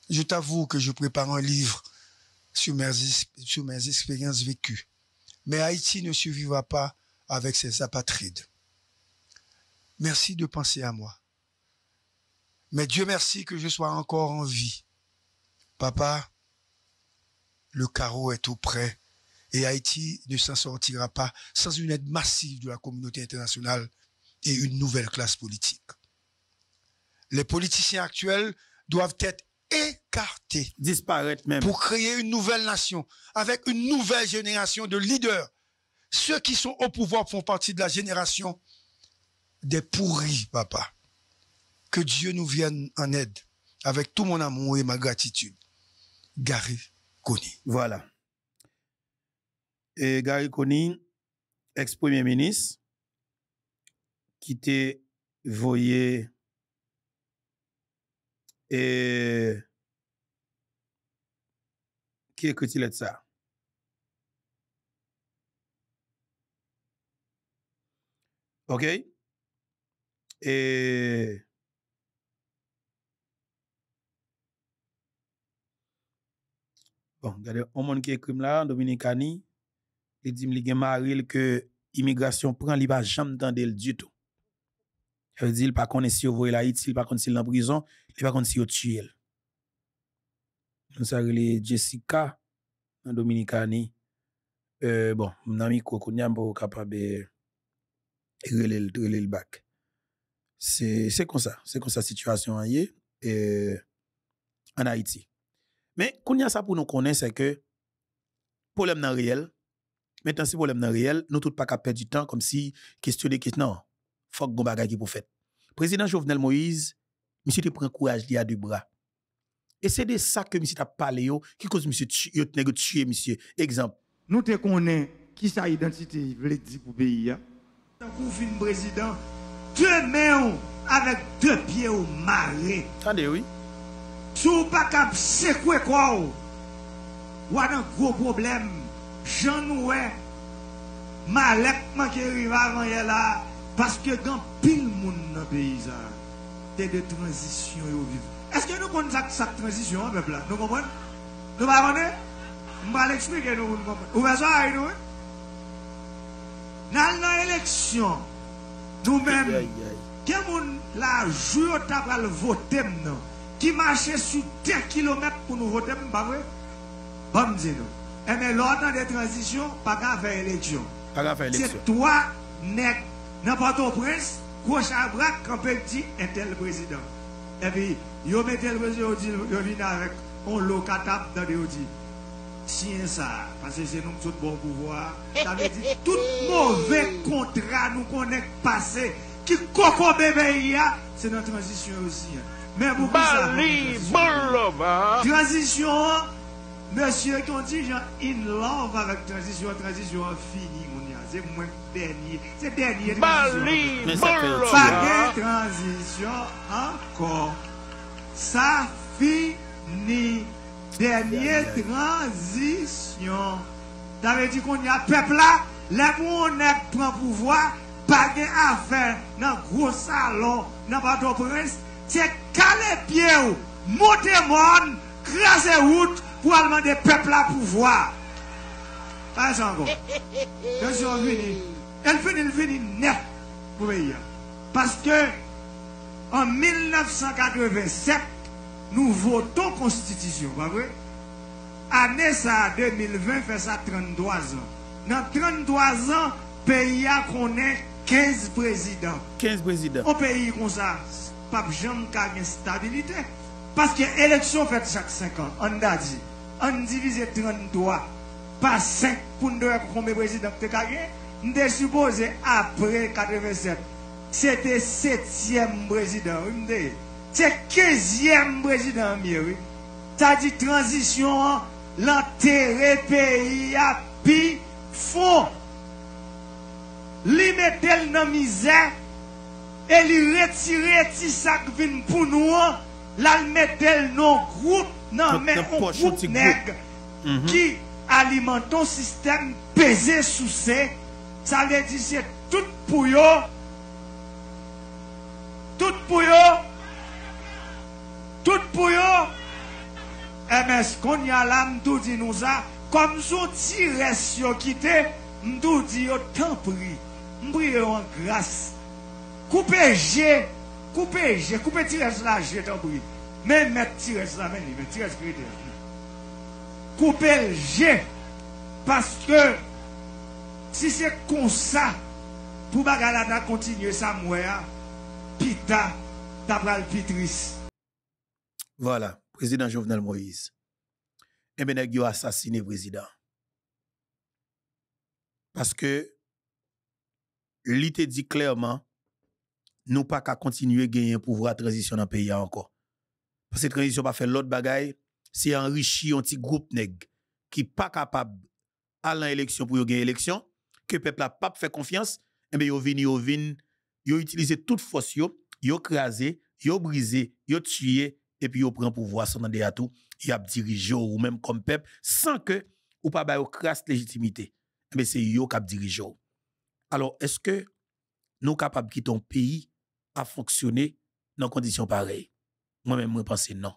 je t'avoue que je prépare un livre sur mes expériences vécues. Mais Haïti ne survivra pas avec ses apatrides. Merci de penser à moi. Mais Dieu merci que je sois encore en vie. Papa, le carreau est tout près et Haïti ne s'en sortira pas sans une aide massive de la communauté internationale et une nouvelle classe politique. Les politiciens actuels doivent être écartés, disparaître même, pour créer une nouvelle nation avec une nouvelle génération de leaders. Ceux qui sont au pouvoir font partie de la génération des pourris, papa. Que Dieu nous vienne en aide avec tout mon amour et ma gratitude. Gary Coney. Voilà. Et Gary Coney, ex-premier ministre, qui t'a voyé et qui écrit-il ça? OK? Et bon, regardez, on monde qui écrit là, Dominicani, il dit qu'il y a maril que immigration prend, il va jamais entendre du tout. Ça veut dire qu'il pas connaît si vous voyez l'Haïti, il pas connaît si il est en prison, il pas connaît si il tue. Ça relève Jessica en Dominicani. Bon, mon ami Kokonia est capable de relève le bac. C'est comme ça la situation en Haïti. Mais qu'on y a ça pour nous connaître, c'est que problème non réel. Maintenant, si problème non réel, nous tous pas qu'à perdre du temps comme si questionner non. Faut que bagay qui pour fait. Président Jovenel Moïse, monsieur te prend courage li à deux bras. Et c'est de ça que monsieur t'a parlé qui cause monsieur tuer monsieur. Exemple. Nous te connaissons qui sa identité veut dire pour pays. Tant qu'on fin président, deux mains avec deux pieds au maré. Attendez, oui. Sous pas cap secouer quoi ou un gros problème. Jean Noué, Malek manque arrivé avant là parce que quand pile monde dans le pays ça, c'est de transition au vivre. Est-ce que nous connaissons cette transition peuple là? Nous comprenons? Nous pas connaître? Je vais l'expliquer nous comprenons. Vous voyez ça nous? Dans l'élection, nous-mêmes, qui moun la joue t'a le voter non, qui marche sur 10 km pour nous voter pas vrai? Bon dire nous. Eh bien, l'ordre de transition, pas qu'à faire élection. C'est toi, nèg, n'importe où prince, gauche à bras, quand petit, un tel président. Et puis, yo mettez le président, yo vient avec un lot catap dans le dit. Sien ça, parce que c'est nous tout bon pouvoir. Ça veut dire, tout mauvais contrat nous connaît passé, qui coco bébé c'est dans la transition aussi. Mais pour ça, transition, monsieur qui ont dit, genre, in love avec transition finie, c'est moins dernier. C'est dernier transition. Pas de transition encore. Ça finit. Dernière transition. Ça veut dire qu'on y a peuple là, là où on prend pouvoir, pas d'affaires dans le gros salon, dans le prince, c'est caler pied, monter monde, craser route pour demander peuple à pouvoir. Pas ça encore. Elle finit net pour pays. Parce que en 1987, nous votons constitution, pas vrai? Année ça 2020 fait ça 33 ans. Dans 33 ans, pays a connaît 15 présidents. 15 présidents. Au pays comme ça, pas jamais une stabilité. Parce que l'élection fait chaque 5 ans. On a dit, on divise 33 par 5 pour nous combien de présidents te gagné. On est supposé après 87. C'était 7e président. C'est 15e président mieux. Ça dit transition, l'enterrer pays à pi fond. Li mettel dans misère et li retirer ti sac vin pour nous, la mettel non groupe, non mais un groupe nègre qui alimente un système pesé sous c'est. Ça veut dire c'est tout pour yo. Tout pour yo. Tout pour yo. Eh bien, ce qu'on y a là, m'dou dit nous ça, comme son tiré yo quitté, m'dou dit yo tant pris, m'prie en grâce. Coupez G, coupez tiré là, G tant pris. Même mettre tiré là, même tiré crédit. Coupez le G, parce que si c'est comme ça, pour bagarre continuer ça, moi, pita, tabral pitris. Voilà, président Jovenel Moïse. Eh bien, il a assassiné le président. Parce que, il te dit clairement, nous pas qu'à continuer à gagner un pouvoir de transition dans le pays encore. Parce que la transition pas fait l'autre bagaille, c'est enrichir un petit groupe nèg qui pas capable d'aller à l'élection pour gagner l'élection, que le peuple n'a pas fait confiance, eh bien, ils utilisé toute force, ils crasé, ils brisé, ils tué, et puis ils prend pouvoir sans demander à tout, ils dirigé ou même comme peuple, sans que ou pas ba crasse légitimité. Mais c'est eux qui dirigé. Alors, est-ce que nous sommes capables de quitter un pays à fonctionner dans des conditions pareilles? Moi-même, je pense non.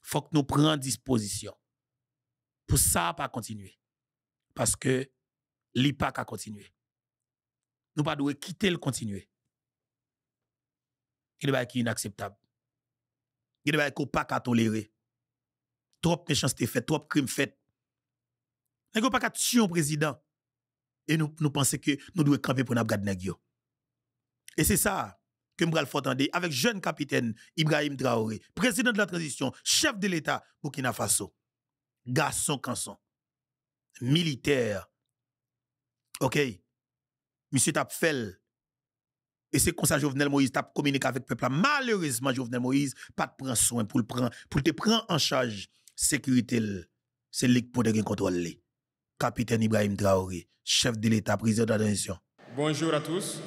Il faut que nous prenions disposition. Pour ça, pas continuer. Parce que l'IPAC a continué. Nous ne devons pas quitter le continuer. Il est inacceptable. Il n'est pas qu'à tolérer. Trop méchanceté fait, trop crime fait. Il n'est pas qu'à tuer un président. Et nous pensons que nous devons camper pour nous garder. Et c'est ça que m'bral fotande avec jeune capitaine Ibrahim Traoré, président de la transition, chef de l'État Burkina Faso. Garçon canson. Militaire. OK. Monsieur tap fait. Et c'est comme ça Jovenel Moïse tap communiqué avec le peuple. Malheureusement Jovenel Moïse pas de prendre soin pour te prendre en charge sécurité. C'est lui pour de contrôle. Capitaine Ibrahim Traoré, chef de l'État, président de la transition. Bonjour à tous.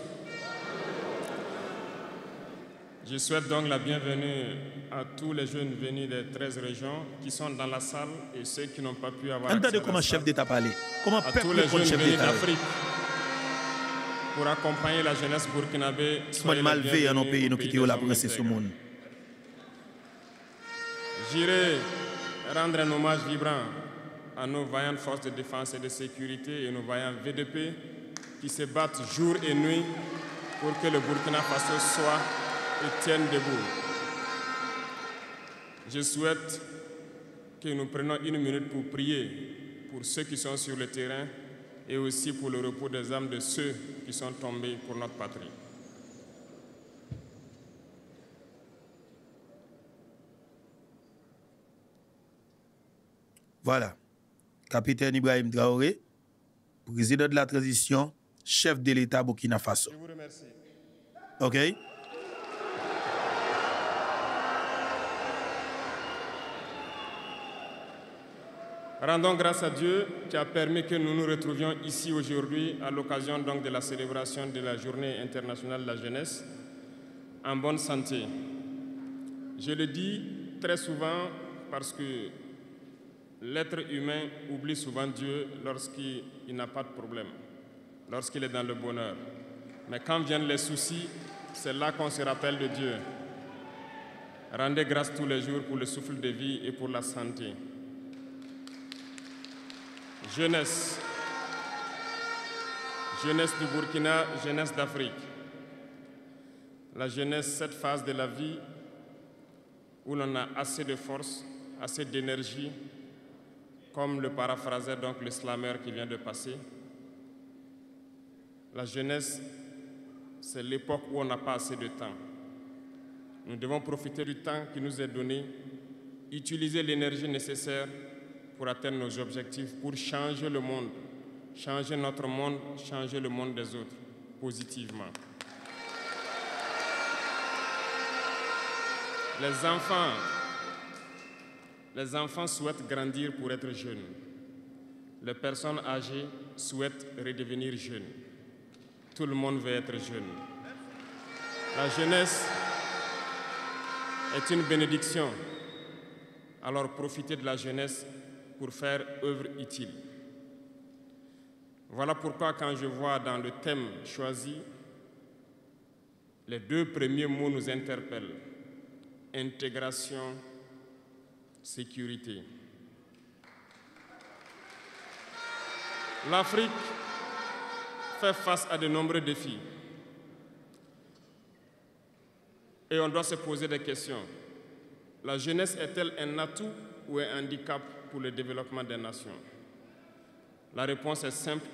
Je souhaite donc la bienvenue à tous les jeunes venus des 13 régions qui sont dans la salle et ceux qui n'ont pas pu avoir accès Entendez comment chef d'État parle. Comment à tous les jeunes venus d'Afrique pour accompagner la jeunesse burkinabé. Soyez malvé dans nos pays, nous quittons la presse ce monde. J'irai rendre un hommage vibrant à nos vaillantes forces de défense et de sécurité et nos vaillants VDP qui se battent jour et nuit pour que le Burkina Faso soit et tienne debout. Je souhaite que nous prenions une minute pour prier pour ceux qui sont sur le terrain et aussi pour le repos des âmes de ceux qui sont tombés pour notre patrie. Voilà. Capitaine Ibrahim Traoré, président de la transition, chef de l'État Burkina Faso. Je vous remercie. OK? Rendons grâce à Dieu qui a permis que nous nous retrouvions ici aujourd'hui à l'occasion donc de la célébration de la Journée internationale de la jeunesse en bonne santé. Je le dis très souvent parce que l'être humain oublie souvent Dieu lorsqu'il n'a pas de problème, lorsqu'il est dans le bonheur. Mais quand viennent les soucis, c'est là qu'on se rappelle de Dieu. Rendez grâce tous les jours pour le souffle de vie et pour la santé. Jeunesse. Jeunesse du Burkina, jeunesse d'Afrique. La jeunesse, cette phase de la vie où l'on a assez de force, assez d'énergie, comme le paraphrasait donc le slammer qui vient de passer. La jeunesse, c'est l'époque où on n'a pas assez de temps. Nous devons profiter du temps qui nous est donné, utiliser l'énergie nécessaire pour atteindre nos objectifs, pour changer le monde, changer notre monde, changer le monde des autres, positivement. Les enfants souhaitent grandir pour être jeunes. Les personnes âgées souhaitent redevenir jeunes. Tout le monde veut être jeune. La jeunesse est une bénédiction. Alors profitez de la jeunesse pour faire œuvre utile. Voilà pourquoi quand je vois dans le thème choisi, les deux premiers mots nous interpellent. Intégration, sécurité. L'Afrique fait face à de nombreux défis. Et on doit se poser des questions. La jeunesse est-elle un atout ou un handicap pour le développement des nations? La réponse est simple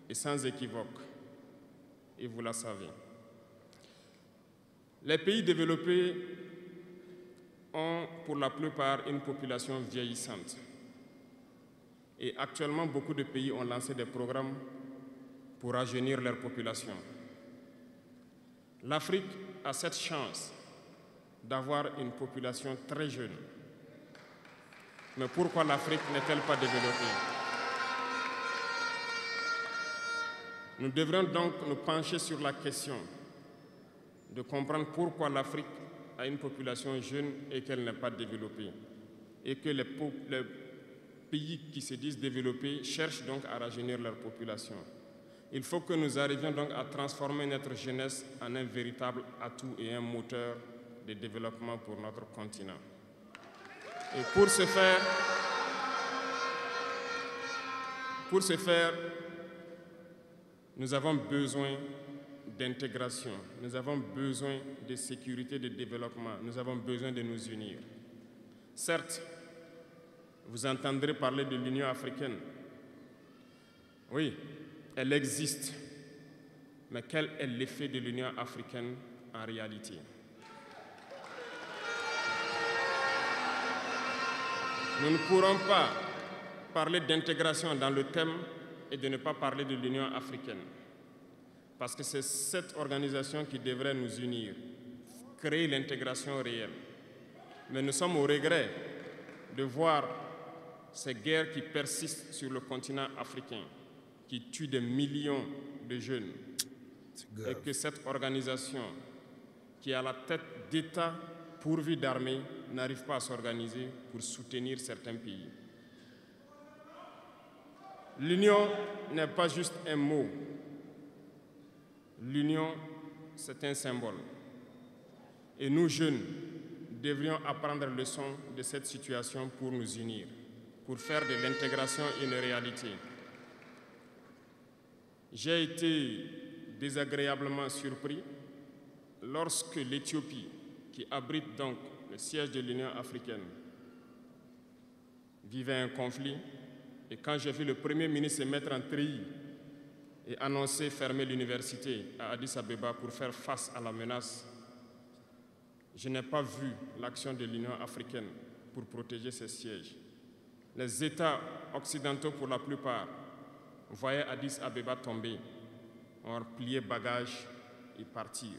et sans équivoque. Et vous la savez. Les pays développés ont pour la plupart une population vieillissante. Et actuellement, beaucoup de pays ont lancé des programmes pour rajeunir leur population. L'Afrique a cette chance d'avoir une population très jeune. Mais pourquoi l'Afrique n'est-elle pas développée? Nous devrions donc nous pencher sur la question de comprendre pourquoi l'Afrique a une population jeune et qu'elle n'est pas développée. Et que les pays qui se disent développés cherchent donc à rajeunir leur population. Il faut que nous arrivions donc à transformer notre jeunesse en un véritable atout et un moteur de développement pour notre continent. Et pour ce faire, nous avons besoin d'intégration, nous avons besoin de sécurité, de développement, nous avons besoin de nous unir. Certes, vous entendrez parler de l'Union africaine. Oui, elle existe. Mais quel est l'effet de l'Union africaine en réalité. Nous ne pourrons pas parler d'intégration dans le thème et de ne pas parler de l'Union africaine. Parce que c'est cette organisation qui devrait nous unir, créer l'intégration réelle. Mais nous sommes au regret de voir ces guerres qui persistent sur le continent africain, qui tuent des millions de jeunes. Et que cette organisation, qui est à la tête d'États pourvus d'armées, n'arrive pas à s'organiser pour soutenir certains pays. L'union n'est pas juste un mot. L'union, c'est un symbole. Et nous, jeunes, devrions apprendre leçon de cette situation pour nous unir, pour faire de l'intégration une réalité. J'ai été désagréablement surpris lorsque l'Éthiopie, qui abrite donc le siège de l'Union africaine, vivait un conflit. Et quand j'ai vu le Premier ministre se mettre en treillis et annoncer fermer l'université à Addis Abeba pour faire face à la menace, je n'ai pas vu l'action de l'Union africaine pour protéger ses sièges. Les États occidentaux, pour la plupart, voyaient Addis Abeba tomber, ont plié bagages et partir.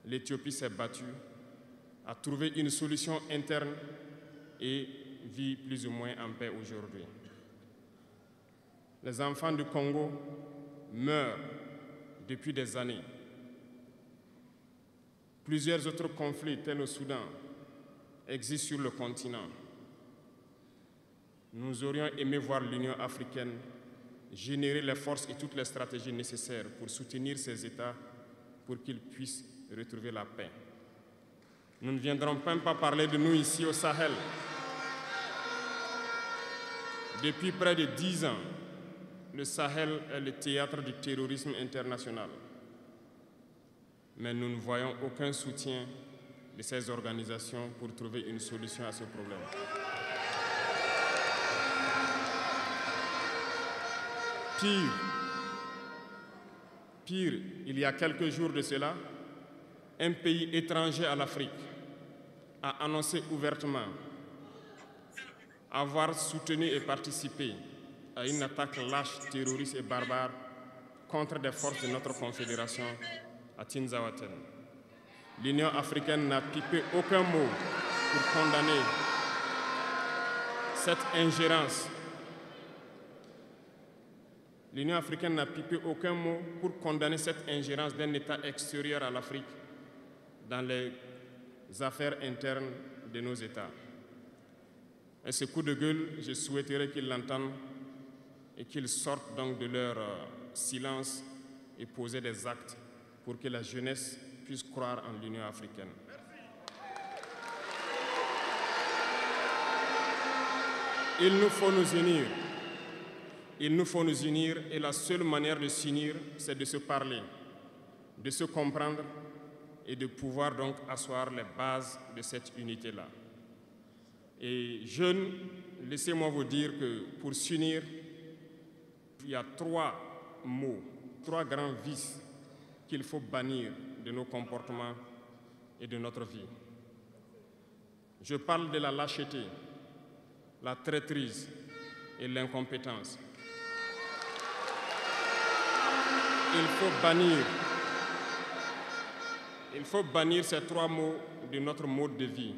L'Éthiopie s'est battue, a trouvé une solution interne et vit plus ou moins en paix aujourd'hui. Les enfants du Congo meurent depuis des années. Plusieurs autres conflits, tels au Soudan, existent sur le continent. Nous aurions aimé voir l'Union africaine générer les forces et toutes les stratégies nécessaires pour soutenir ces États pour qu'ils puissent retrouver la paix. Nous ne viendrons même pas parler de nous ici au Sahel. Depuis près de 10 ans, le Sahel est le théâtre du terrorisme international. Mais nous ne voyons aucun soutien de ces organisations pour trouver une solution à ce problème. Pire, il y a quelques jours de cela, un pays étranger à l'Afrique a annoncé ouvertement avoir soutenu et participé à une attaque lâche, terroriste et barbare contre des forces de notre confédération à Tinzaouaten. L'Union africaine n'a pipé aucun mot pour condamner cette ingérence. L'Union africaine n'a pipé aucun mot pour condamner cette ingérence d'un État extérieur à l'Afrique dans les affaires internes de nos États. Et ce coup de gueule, je souhaiterais qu'ils l'entendent et qu'ils sortent donc de leur silence et poser des actes pour que la jeunesse puisse croire en l'Union africaine. Il nous faut nous unir. Il nous faut nous unir et la seule manière de s'unir, c'est de se parler, de se comprendre et de pouvoir donc asseoir les bases de cette unité-là. Et jeunes, laissez-moi vous dire que pour s'unir, il y a 3 mots, 3 grands vices qu'il faut bannir de nos comportements et de notre vie. Je parle de la lâcheté, la traîtrise et l'incompétence. Il faut bannir ces 3 mots de notre mode de vie.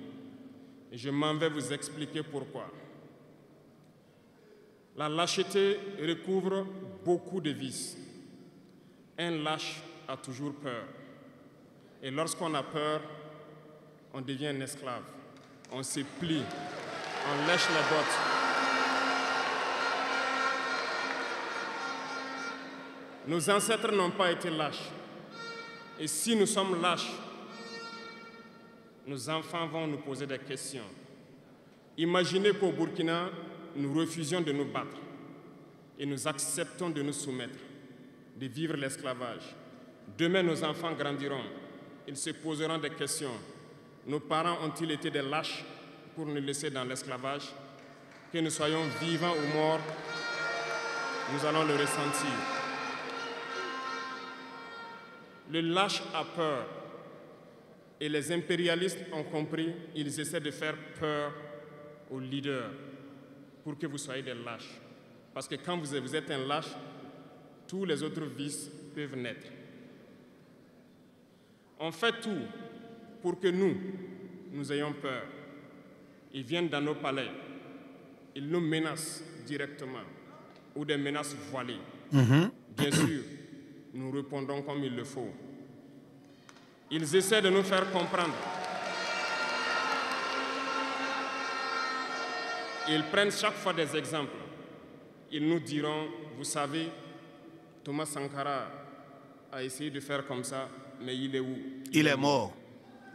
Et je m'en vais vous expliquer pourquoi. La lâcheté recouvre beaucoup de vices. Un lâche a toujours peur. Et lorsqu'on a peur, on devient un esclave. On se plie, on lèche les bottes. Nos ancêtres n'ont pas été lâches. Et si nous sommes lâches, nos enfants vont nous poser des questions. Imaginez qu'au Burkina, nous refusions de nous battre et nous acceptons de nous soumettre, de vivre l'esclavage. Demain, nos enfants grandiront. Ils se poseront des questions. Nos parents ont-ils été des lâches pour nous laisser dans l'esclavage? Que nous soyons vivants ou morts, nous allons le ressentir. Le lâche a peur Et les impérialistes ont compris, ils essaient de faire peur aux leaders pour que vous soyez des lâches. Parce que quand vous êtes un lâche, tous les autres vices peuvent naître. On fait tout pour que nous ayons peur. Ils viennent dans nos palais, ils nous menacent directement ou des menaces voilées. Bien sûr, nous répondons comme il le faut. Ils essaient de nous faire comprendre. Ils prennent chaque fois des exemples. Ils nous diront, vous savez, Thomas Sankara a essayé de faire comme ça, mais il est où? Il est mort.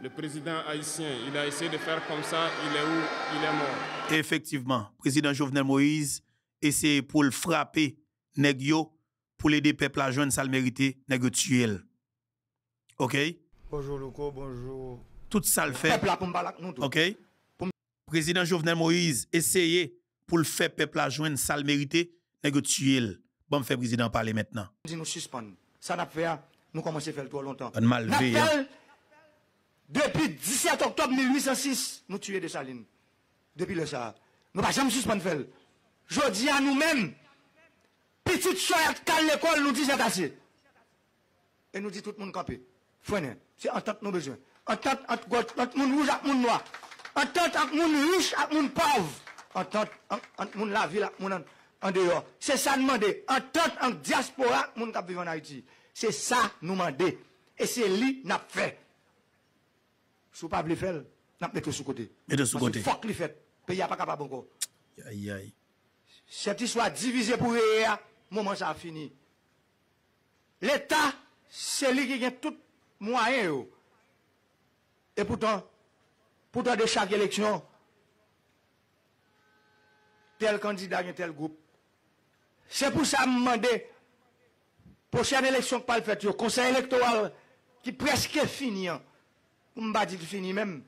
Le président haïtien, il a essayé de faire comme ça, il est où? Il est mort. Effectivement, le président Jovenel Moïse essaie pour le frapper, nèg yo, pour l'aider peuple à joindre ça le mérité, nèg yo tuer. OK? Bonjour Loco, bonjour. Tout ça le fait. OK? Président Jovenel Moïse essayer pour le faire peuple à joindre ça le mérité, nèg yo tuer. Bon, fait président parler maintenant. Nous suspendre. Ça n'a fait, nous commençons à faire trop longtemps. On mal levé. Depuis 17 octobre 1806, nous tuons Dessalines. Depuis le ça. Nous pas jamais suspendre faire. Je dis à nous-mêmes, petite choyette qu'à l'école nous dit c'est assez. Et nous dit tout le monde campé. Frère, c'est entente nos besoins. Entente entre monde rouge et monde noir. Entente entre monde riche et monde pauvre. Entente entre monde la ville et monde en dehors. C'est ça nous demander. Entente entre diaspora et monde qui vit en Haïti. C'est ça nous demander. Et c'est lui n'a fait. Si vous ne pouvez pas faire, vous mettez sous côté. Mettez sous côté. Faut que le fait. Le pays n'est pas capable encore. Aïe, aïe. Cette histoire divisée pour rien, moment ça a fini. L'État, c'est lui qui a tout moyen. Et pourtant, de chaque élection, tel candidat, tel groupe. C'est pour ça que je me demande, prochaine élection qui pas le fait, le conseil électoral qui presque fini. Pour me dire fini même.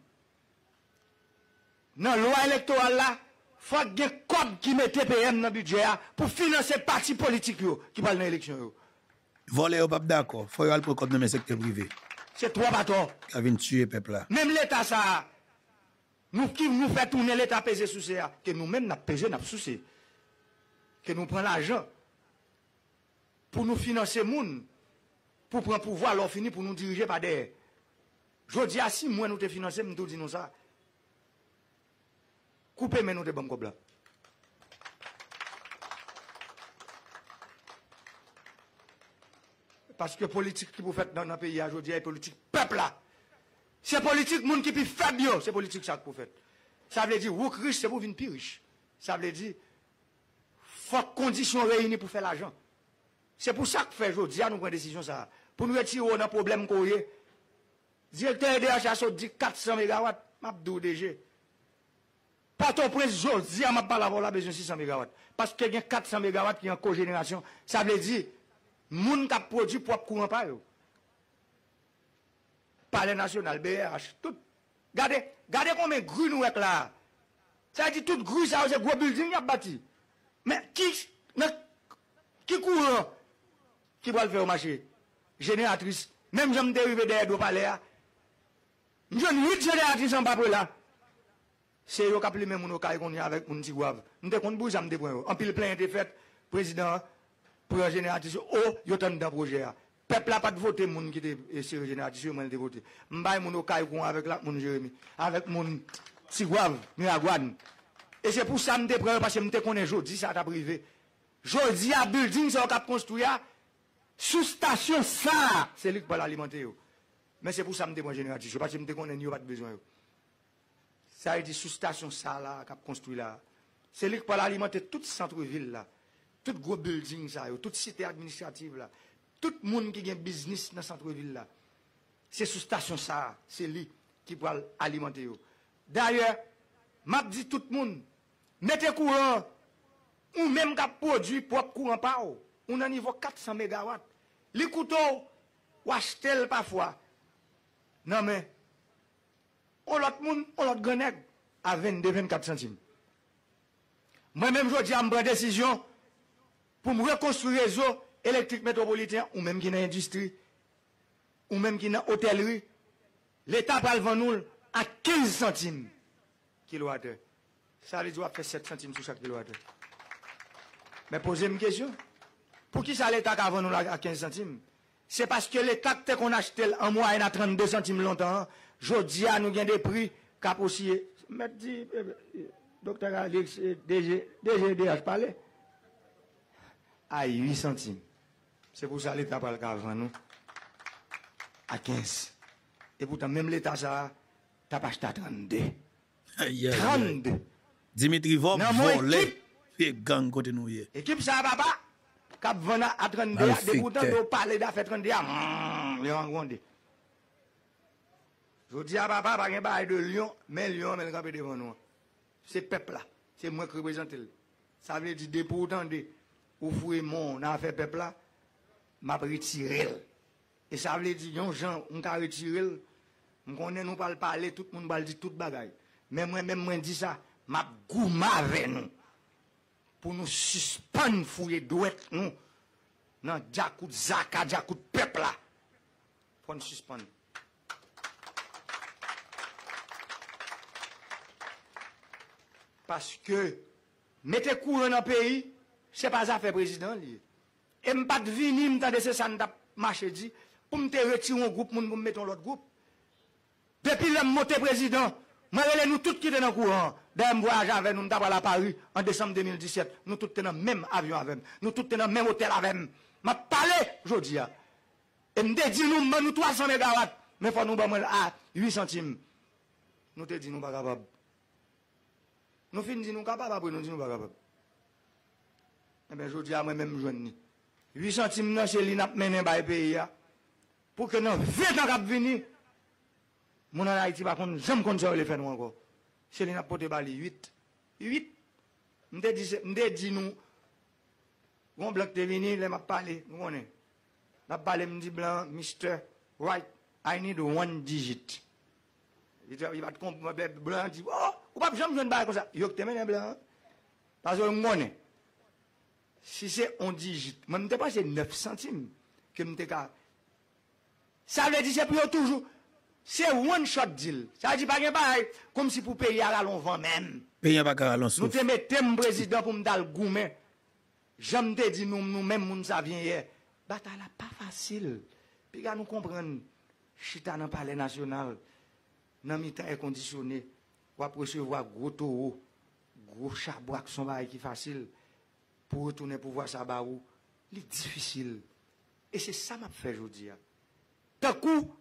Dans la loi électorale là, il faut qu'il y ait un code qui mette PM dans le budget pour financer les partis politiques qui parlent dans l'élection. Voler au pape d'accord, il faut aller pour le code dans le secteur privé. C'est trois bâtons. Qui viennent tuer le peuple là. Même l'État ça, nous qui nous fait tourner l'État peser sous ça, que nous-mêmes nous pesé, nous sous que nous prenons l'argent pour nous financer moun, pour prendre pouvoir, alors fini pour nous diriger par derrière. Je dis à si moi nous te financer, nous disons ça. Coupez mais nous te bon comme parce que politique qui vous faites dans notre pays aujourd'hui est politique peuple là. C'est politique moun qui plus faible, c'est politique ça que vous faites. Ça veut dire vous riche c'est pour venir plus riche. Ça veut dire faut conditions réunies pour faire l'argent. C'est pour ça que fait aujourd'hui nous prenons décision ça pour nous retirer dans problème qu'on y. Directeur DHA dit 400 MW, Mabdou DG. Pas ton prince aujourd'hui, je pas la besoin de 600 MW. Parce qu'il y a 400 MW qui est en cogénération. Ça veut dire, moun qui a produit propre courant par eux. Palais national, BRH, tout. Regardez combien de grues nous sommes là. Ça veut dire, toute grue, ça c'est gros building qui a bâti. Mais qui courant qui va le faire au marché? Génératrice. Même j'aime dériver derrière le palais. Je ne 8 génératrices en bas là. C'est eux qui appellent même mon cas qu'on y avec mon petit guave. Nous te compte bouge des points. En pile plein été fait président pour génératrice oh yo tande dans projet. Peuple a pas de voter moun qui était sur génératrice moi de voter. M'bay mon cas qu'on avec la mon Jérémy avec mon petit guave Miragouane. Et c'est pour ça me prend parce que me connais jodi ça t'a privé. Jodi à building ça cap construire sous station ça, c'est lui qui va l'alimenter. Mais c'est pour ça que je me génératrice. Parce que je me connais, il n'y a pas de besoin. Ça veut dire sous station ça là, qui a construit là. C'est lui qui va l'alimenter toute centre-ville là. Tout gros building ça, toute cité administrative là. Tout le monde qui a un business dans le centre-ville là. C'est sous station ça, c'est lui qui va l'alimenter. D'ailleurs, m'a dit tout le monde, mettez courant, ou même qui a produit propre courant par où. On a niveau 400 MW. Les couteaux, ou acheter parfois. Non mais, on l'autre grenade à 22-24 centimes. Moi-même, je dis à me prendre décision pour me reconstruire le réseau électrique métropolitain, ou même qui est dans l'industrie, ou même qui est dans l'hôtellerie. l'État va le vendre à 15 centimes kilowattheure. Ça veut dire faire 7 centimes sur chaque kilowattheure. Mais posez une question. Pour qui ça l'État va vendre à 15 centimes? C'est parce que l'État qu'on achète en moyenne à 32 centimes longtemps. Jodi a nous avons des prix cap aussi. Mais dit, docteur Alex, DGDH parlait. À 8 centimes. C'est pour ça que l'État va le vendre nous à 15. Et pourtant, même l'État, ça, t'as pas acheté à 32. 32. Dimitri Vob volé. Et gang côté nous. Équipe ça, papa, cap vendre à 32. Et pourtant, nous parler d'affaires 32. Les rencontres. Je dis à papa, pas un bail de Lyon, mais Lyon, mais le camp devant nous. C'est peuple là. C'est moi qui représente. Ça veut dire, de pourtant, ou fouet mon affaire peuple là, m'a retiré. Et ça veut dire, yon gens, on t'a retiré. On connaît, nous pas parler, tout le monde va dire toute bagaille. Mais moi-même, moi, dis ça, m'a gouma avec nous. Pour nous suspendre, fouiller douette, nous. Dans Djakout Zaka, Djakout peuple là. Pour nous suspendre. Parce que, mettez courant dans le pays, c'est pas ça fait président. Et je pas de venir, je suis ça, marché dit, pour me retirer un groupe, pour me mettre l'autre groupe. Depuis le monté président, moi, nous tous qui étaient dans le courant, d'un voyage avec nous, nous avons à Paris en décembre 2017, nous tous étions dans le même avion avec nous, nous tous étions dans le même hôtel avec nous. Je parlé aujourd'hui. Et je dit nous 300 mégawatts, mais il faut nous à 8 centimes. Nous te dit nous pas capables. Nous finissons dire nous capables, après nous disons nous pas capables. Eh bien, je dis à moi-même, je dis 8 centimes, c'est lui qui mené par le pays. Pour que nous, 20 ans qui venir, mon en Haïti, par contre, j'aime qu'on le fait nous encore. C'est lui qui a porté 8. 8. Je dis nous, on bloc de venir, il m'a parlé, nous on est. Il m'a parlé, il me dit blanc, Mr. White, I need 1 digit. Il va te comprendre, blanc, il dit, oh, ou pas, j'aime une balle comme ça. Il te mène blanc. Parce que nous on est. Si c'est 1 digit, je ne sais pas, c'est 9 centimes que je suis. Ça veut dire que c'est toujours. C'est one shot deal. Ça veut dire pas comme si pour payer à l'on vend même. Payer pas à l'on nous te mettons président pour me dar le gourmet. J'aime te dire nous-mêmes, nous ça vient hier. Bataille pas facile. Puis nous comprendre. Chita dans le palais national, dans le temps air conditionné, ou après recevoir gros taureau, gros chabois qui sont qui facile. Pour retourner pour voir ça, c'est difficile. Et c'est ça que je fais aujourd'hui. D'un coup,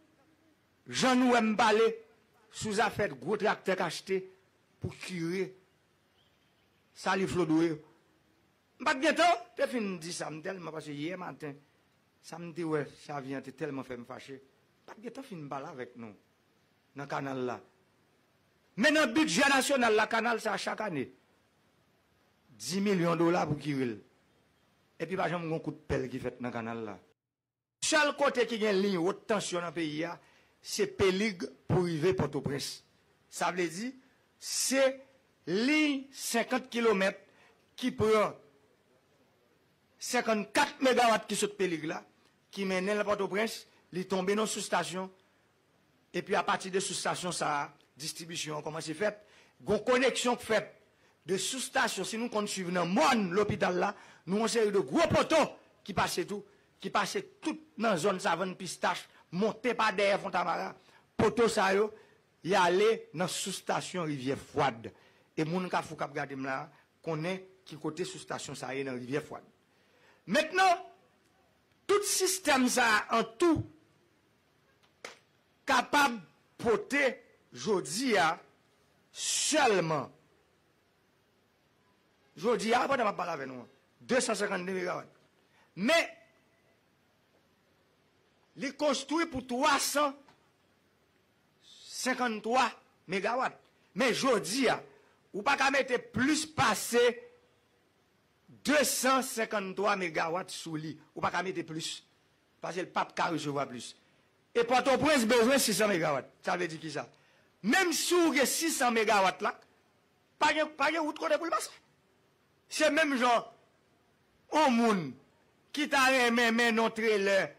j'en nous aime parler sous affaire gros tracteur acheté pour curer ça les flodoué. Pas bientôt, tu fin dit ça tellement parce que hier matin, ça me dit ouais, ça vient tellement fait me fâcher. Pas bientôt fin parler avec nous dans le canal là. Mais dans le budget national, le canal ça chaque année. 10 millions de dollars pour Kiril. Et puis, par exemple, un coup de pelle qui fait dans le canal là. Seul côté qui a une ligne haute tension dans le pays, c'est Péligue pour arriver Port-au-Prince. Ça veut dire, c'est ligne 50 km qui prend 54 MW qui saute Péligue là, qui mène à Port-au-Prince, il tombe dans la sous-station, et puis à partir de la sous-station, ça distribution, comment c'est fait, une connexion faite. De sous-station, si nous suivons dans Mon, l'hôpital là, nous avons une série de gros poteaux qui passaient tout dans la zone savane pistache, monté par derrière Fontamara, poteaux ça yo, y aller dans sous-station Rivière Froide. Et moun ka fou k'ap gade là, connaît qui côté sous-station ça y dans Rivière Froide. Maintenant, tout système ça en tout capable porter jodi a seulement je dis, après, je vais parler avec nous. 252 MW. Mais, il est construit pour 353 MW. Mais je dis, ou pas qu'à mettre plus passé 253 MW sous lit. Ou pas qu'à mettre plus. Parce que le pape ne recevoir plus. Et Port-au-Prince besoin de 600 MW. Ça veut dire qui ça? Même si vous avez 600 MW là, pas de route côté pour le passer. C'est même genre, un monde qui t'a remis non trailer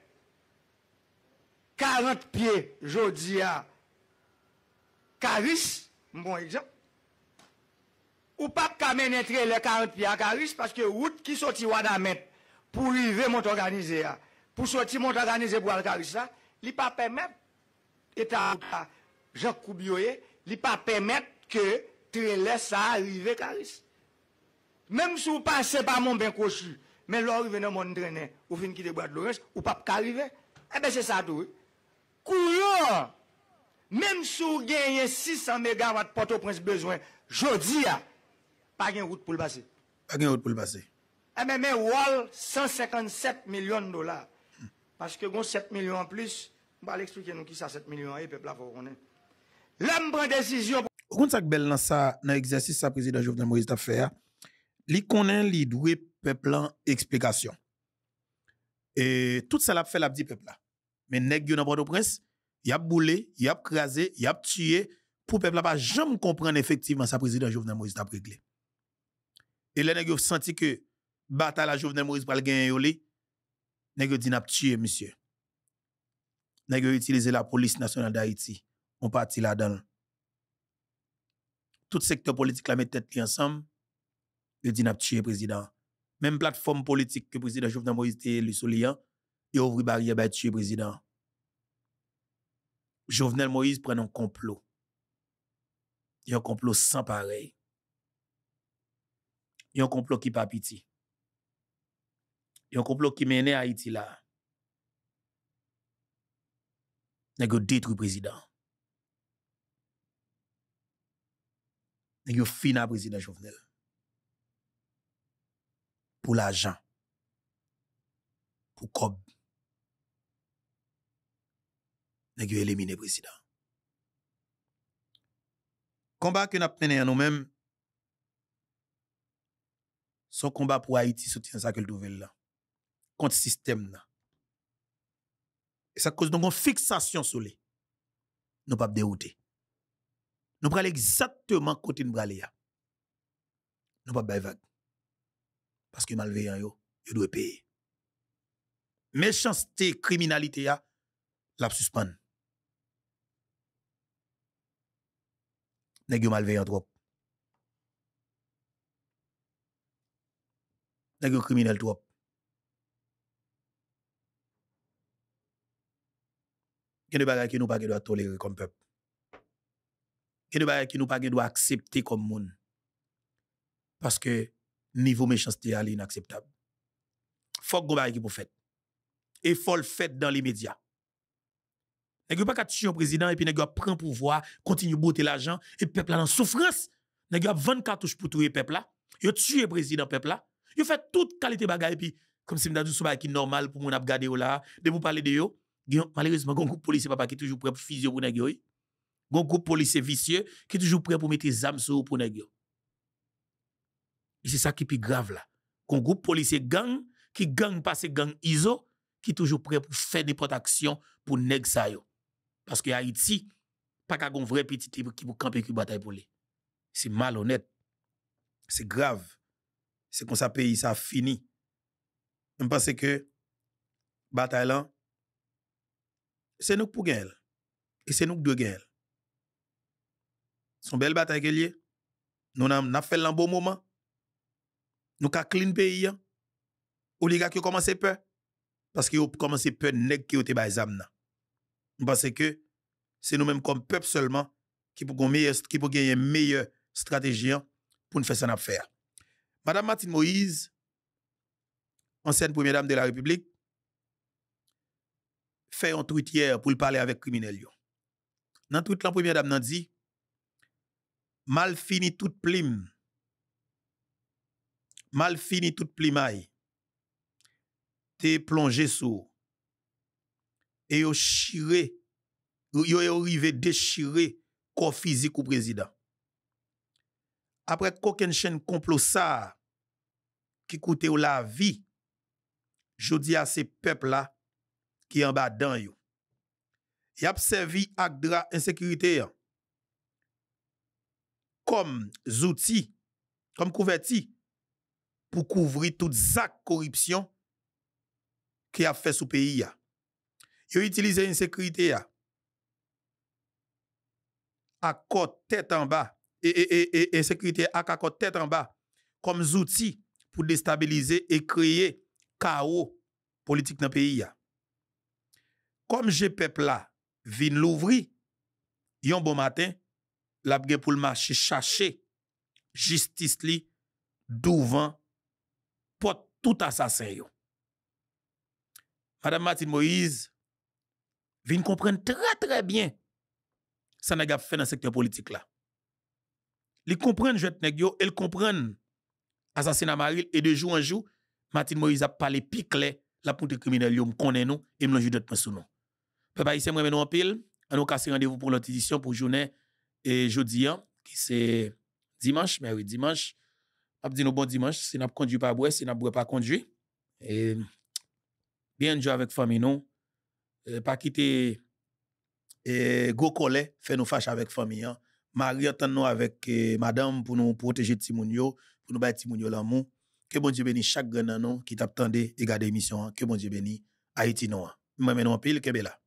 40 pieds, jodi à Caris, bon exemple. Ou pas qu'à mener les 40 pieds à Caris parce que route qui sorti Wadamet pour arriver mon organisé, pour sortir mon organisé pour aller Caris là, il pas permettre état Jean Koubioye, il pas permettre que trailer ça arrive Caris. Même si vous passez par mon bien cochu, mais là arrive dans mon traîner, ou fin qui de bois de l'orange, ou pas arriver. Eh bien c'est ça tout. Couillon. Même si vous gagnez 600 MW Port-au-Prince besoin, jodi a pas de route pour le passer. Pas de route pour le passer. Eh bien, mais Wall, 157 millions de dollars. Parce que bon 7 millions en plus, on va l'expliquer nous qui ça 7 millions et peuple là faut connaître. L'homme prend décision. Au compte ça belle dans ça dans exercice ça président Jovenel Moïse t'a fait. Li connaît li doué peuple en explication. Et tout ça l'a fait la dit peuple là. Mais nèg yo dans Port-au-Prince, y a boulé, y a crasé, y a tué pour peuple là pas jamais comprendre effectivement ça président Jovenel Moïse t'a réglé. Et les nèg yo senti que bataille la Jovenel Moïse pral gagner yo li, nèg yo dit n'a tué monsieur. Nèg yo utiliser la police nationale d'Haïti, on parti là-dedans. Tout secteur politique la met tête li ensemble, yo dit n'a tué président. Même plateforme politique que président Jovenel Moïse était élu sous liant, il ouvre barrière ba tuer président. Jovenel Moïse prend un complot. Il y a un complot sans pareil. Il y a un complot qui pas pitié. Il y a un complot qui mène Haïti là. Nèg yo détruit président. Nèg yo fina président Jovenel. Pour l'argent. Pour cob. Nèg yo éliminer président. Combat que nous avons mené à nous-mêmes, son combat pour Haïti soutient ça que le nouvelle là. Contre le système là. Et ça cause donc une fixation sur lui. Nous pas dérouter. Nous prenons exactement côté nous braler. Nous pas vague. Parce que malveillant yo doit payer. Méchanceté, criminalité ya, la suspend. Nèg yo malveillant trop. Nèg yo criminel trop. Gen de bagay qui nous pas doit tolérer comme peuple. Gen de bagay qui nous pas doit accepter comme monde. Parce que niveau méchanceté est inacceptable. Faut que bagay qui pour fait. Et faut le fait dans les médias. Nèg yo pas ka tuer un président et puis nèg yo prend pouvoir, continue botter l'argent et peuple là en souffrance. Nèg yo 20 cartouches pour tuer peuple là. Yo tuer président peuple là. Yo fait toute qualité bagay et puis comme si m'da dit sou bagay qui normal pour mon ap gade yo là, de vous parler de yo. Malheureusement, un groupe policier papa qui est toujours prêt pour fusil pour nèg yo. Un groupe policier vicieux qui est toujours prêt pour mettre des armes sur pour nèg yo. Et c'est ça qui est plus grave là. Un groupe policier gang qui gang passe gang ISO qui est toujours prêt pour faire des protections pour nèg sa yo. Parce que Haïti pas qu'un vrai petit qui pour camper qui bataille pour lui. C'est malhonnête. C'est grave. C'est comme ça pays ça fini. Je pense que bataille là c'est nous pour gagner. Et c'est nous qui devons gagner. Son belle bataille qu'elle est. Nous avons fait un bon moment. Nous avons clean pays. Oligarques ont commencé peur. Parce qu'ils ont commencé peur nèg qui ont été bas amna. Parce que c'est nous-mêmes comme peuple seulement qui pour gagner une meilleure stratégie pour nous faire ça faire. Madame Martine Moïse, ancienne première dame de la République, fait un tweet hier pour parler avec criminel yo. Dans tweet la première dame nan dit mal fini toute plim. Mal fini toute plimaille. T'es plongé sous et yo chiré yo arrivé déchiré corps physique au président. Après qu'aucune chaîne complot ça qui coûte la vie, jodi à ces peuples là qui en bas dans yo. Y a servi ak dra insécurité comme outils, comme couverti pour couvrir toute acte corruption qui a fait sous pays. Yo utilisé insécurité accord tête en bas et insécurité accord tête en bas comme outils pour déstabiliser et créer chaos politique dans le pays. Comme j'ai peuple là, vin l'ouvrir, yon bon matin, la pour le marché chercher justice li devant pour tout assassin yo. Madame Martine Moïse vin comprendre très bien ça n'a fait dans le secteur politique là. Li comprendre jet nèg yo, elle comprendre assassinat Maril et de jour en jour Martine Moïse a parlé pi clair la pour criminel yo me connaît nous et me l'enjeu d'autres sous nous. Papa ici moi nous en pile, on nous casse rendez-vous pour l'autre édition pour journée et jeudi qui c'est dimanche, mais oui dimanche. On dit nous bon dimanche, si n'a conduit pas boire, si n'a boire pas conduit et bien jouer avec famille nous, pas quitter go collet fait nous fâche avec famille. Marie attend nous avec madame pour nous protéger Timounio, pour nous battre Timounio l'amour. Que bon Dieu bénisse chaque grand nous qui t'attendait et garder émission. Que bon Dieu bénisse Haïti nous. Moi maintenant pile que bella.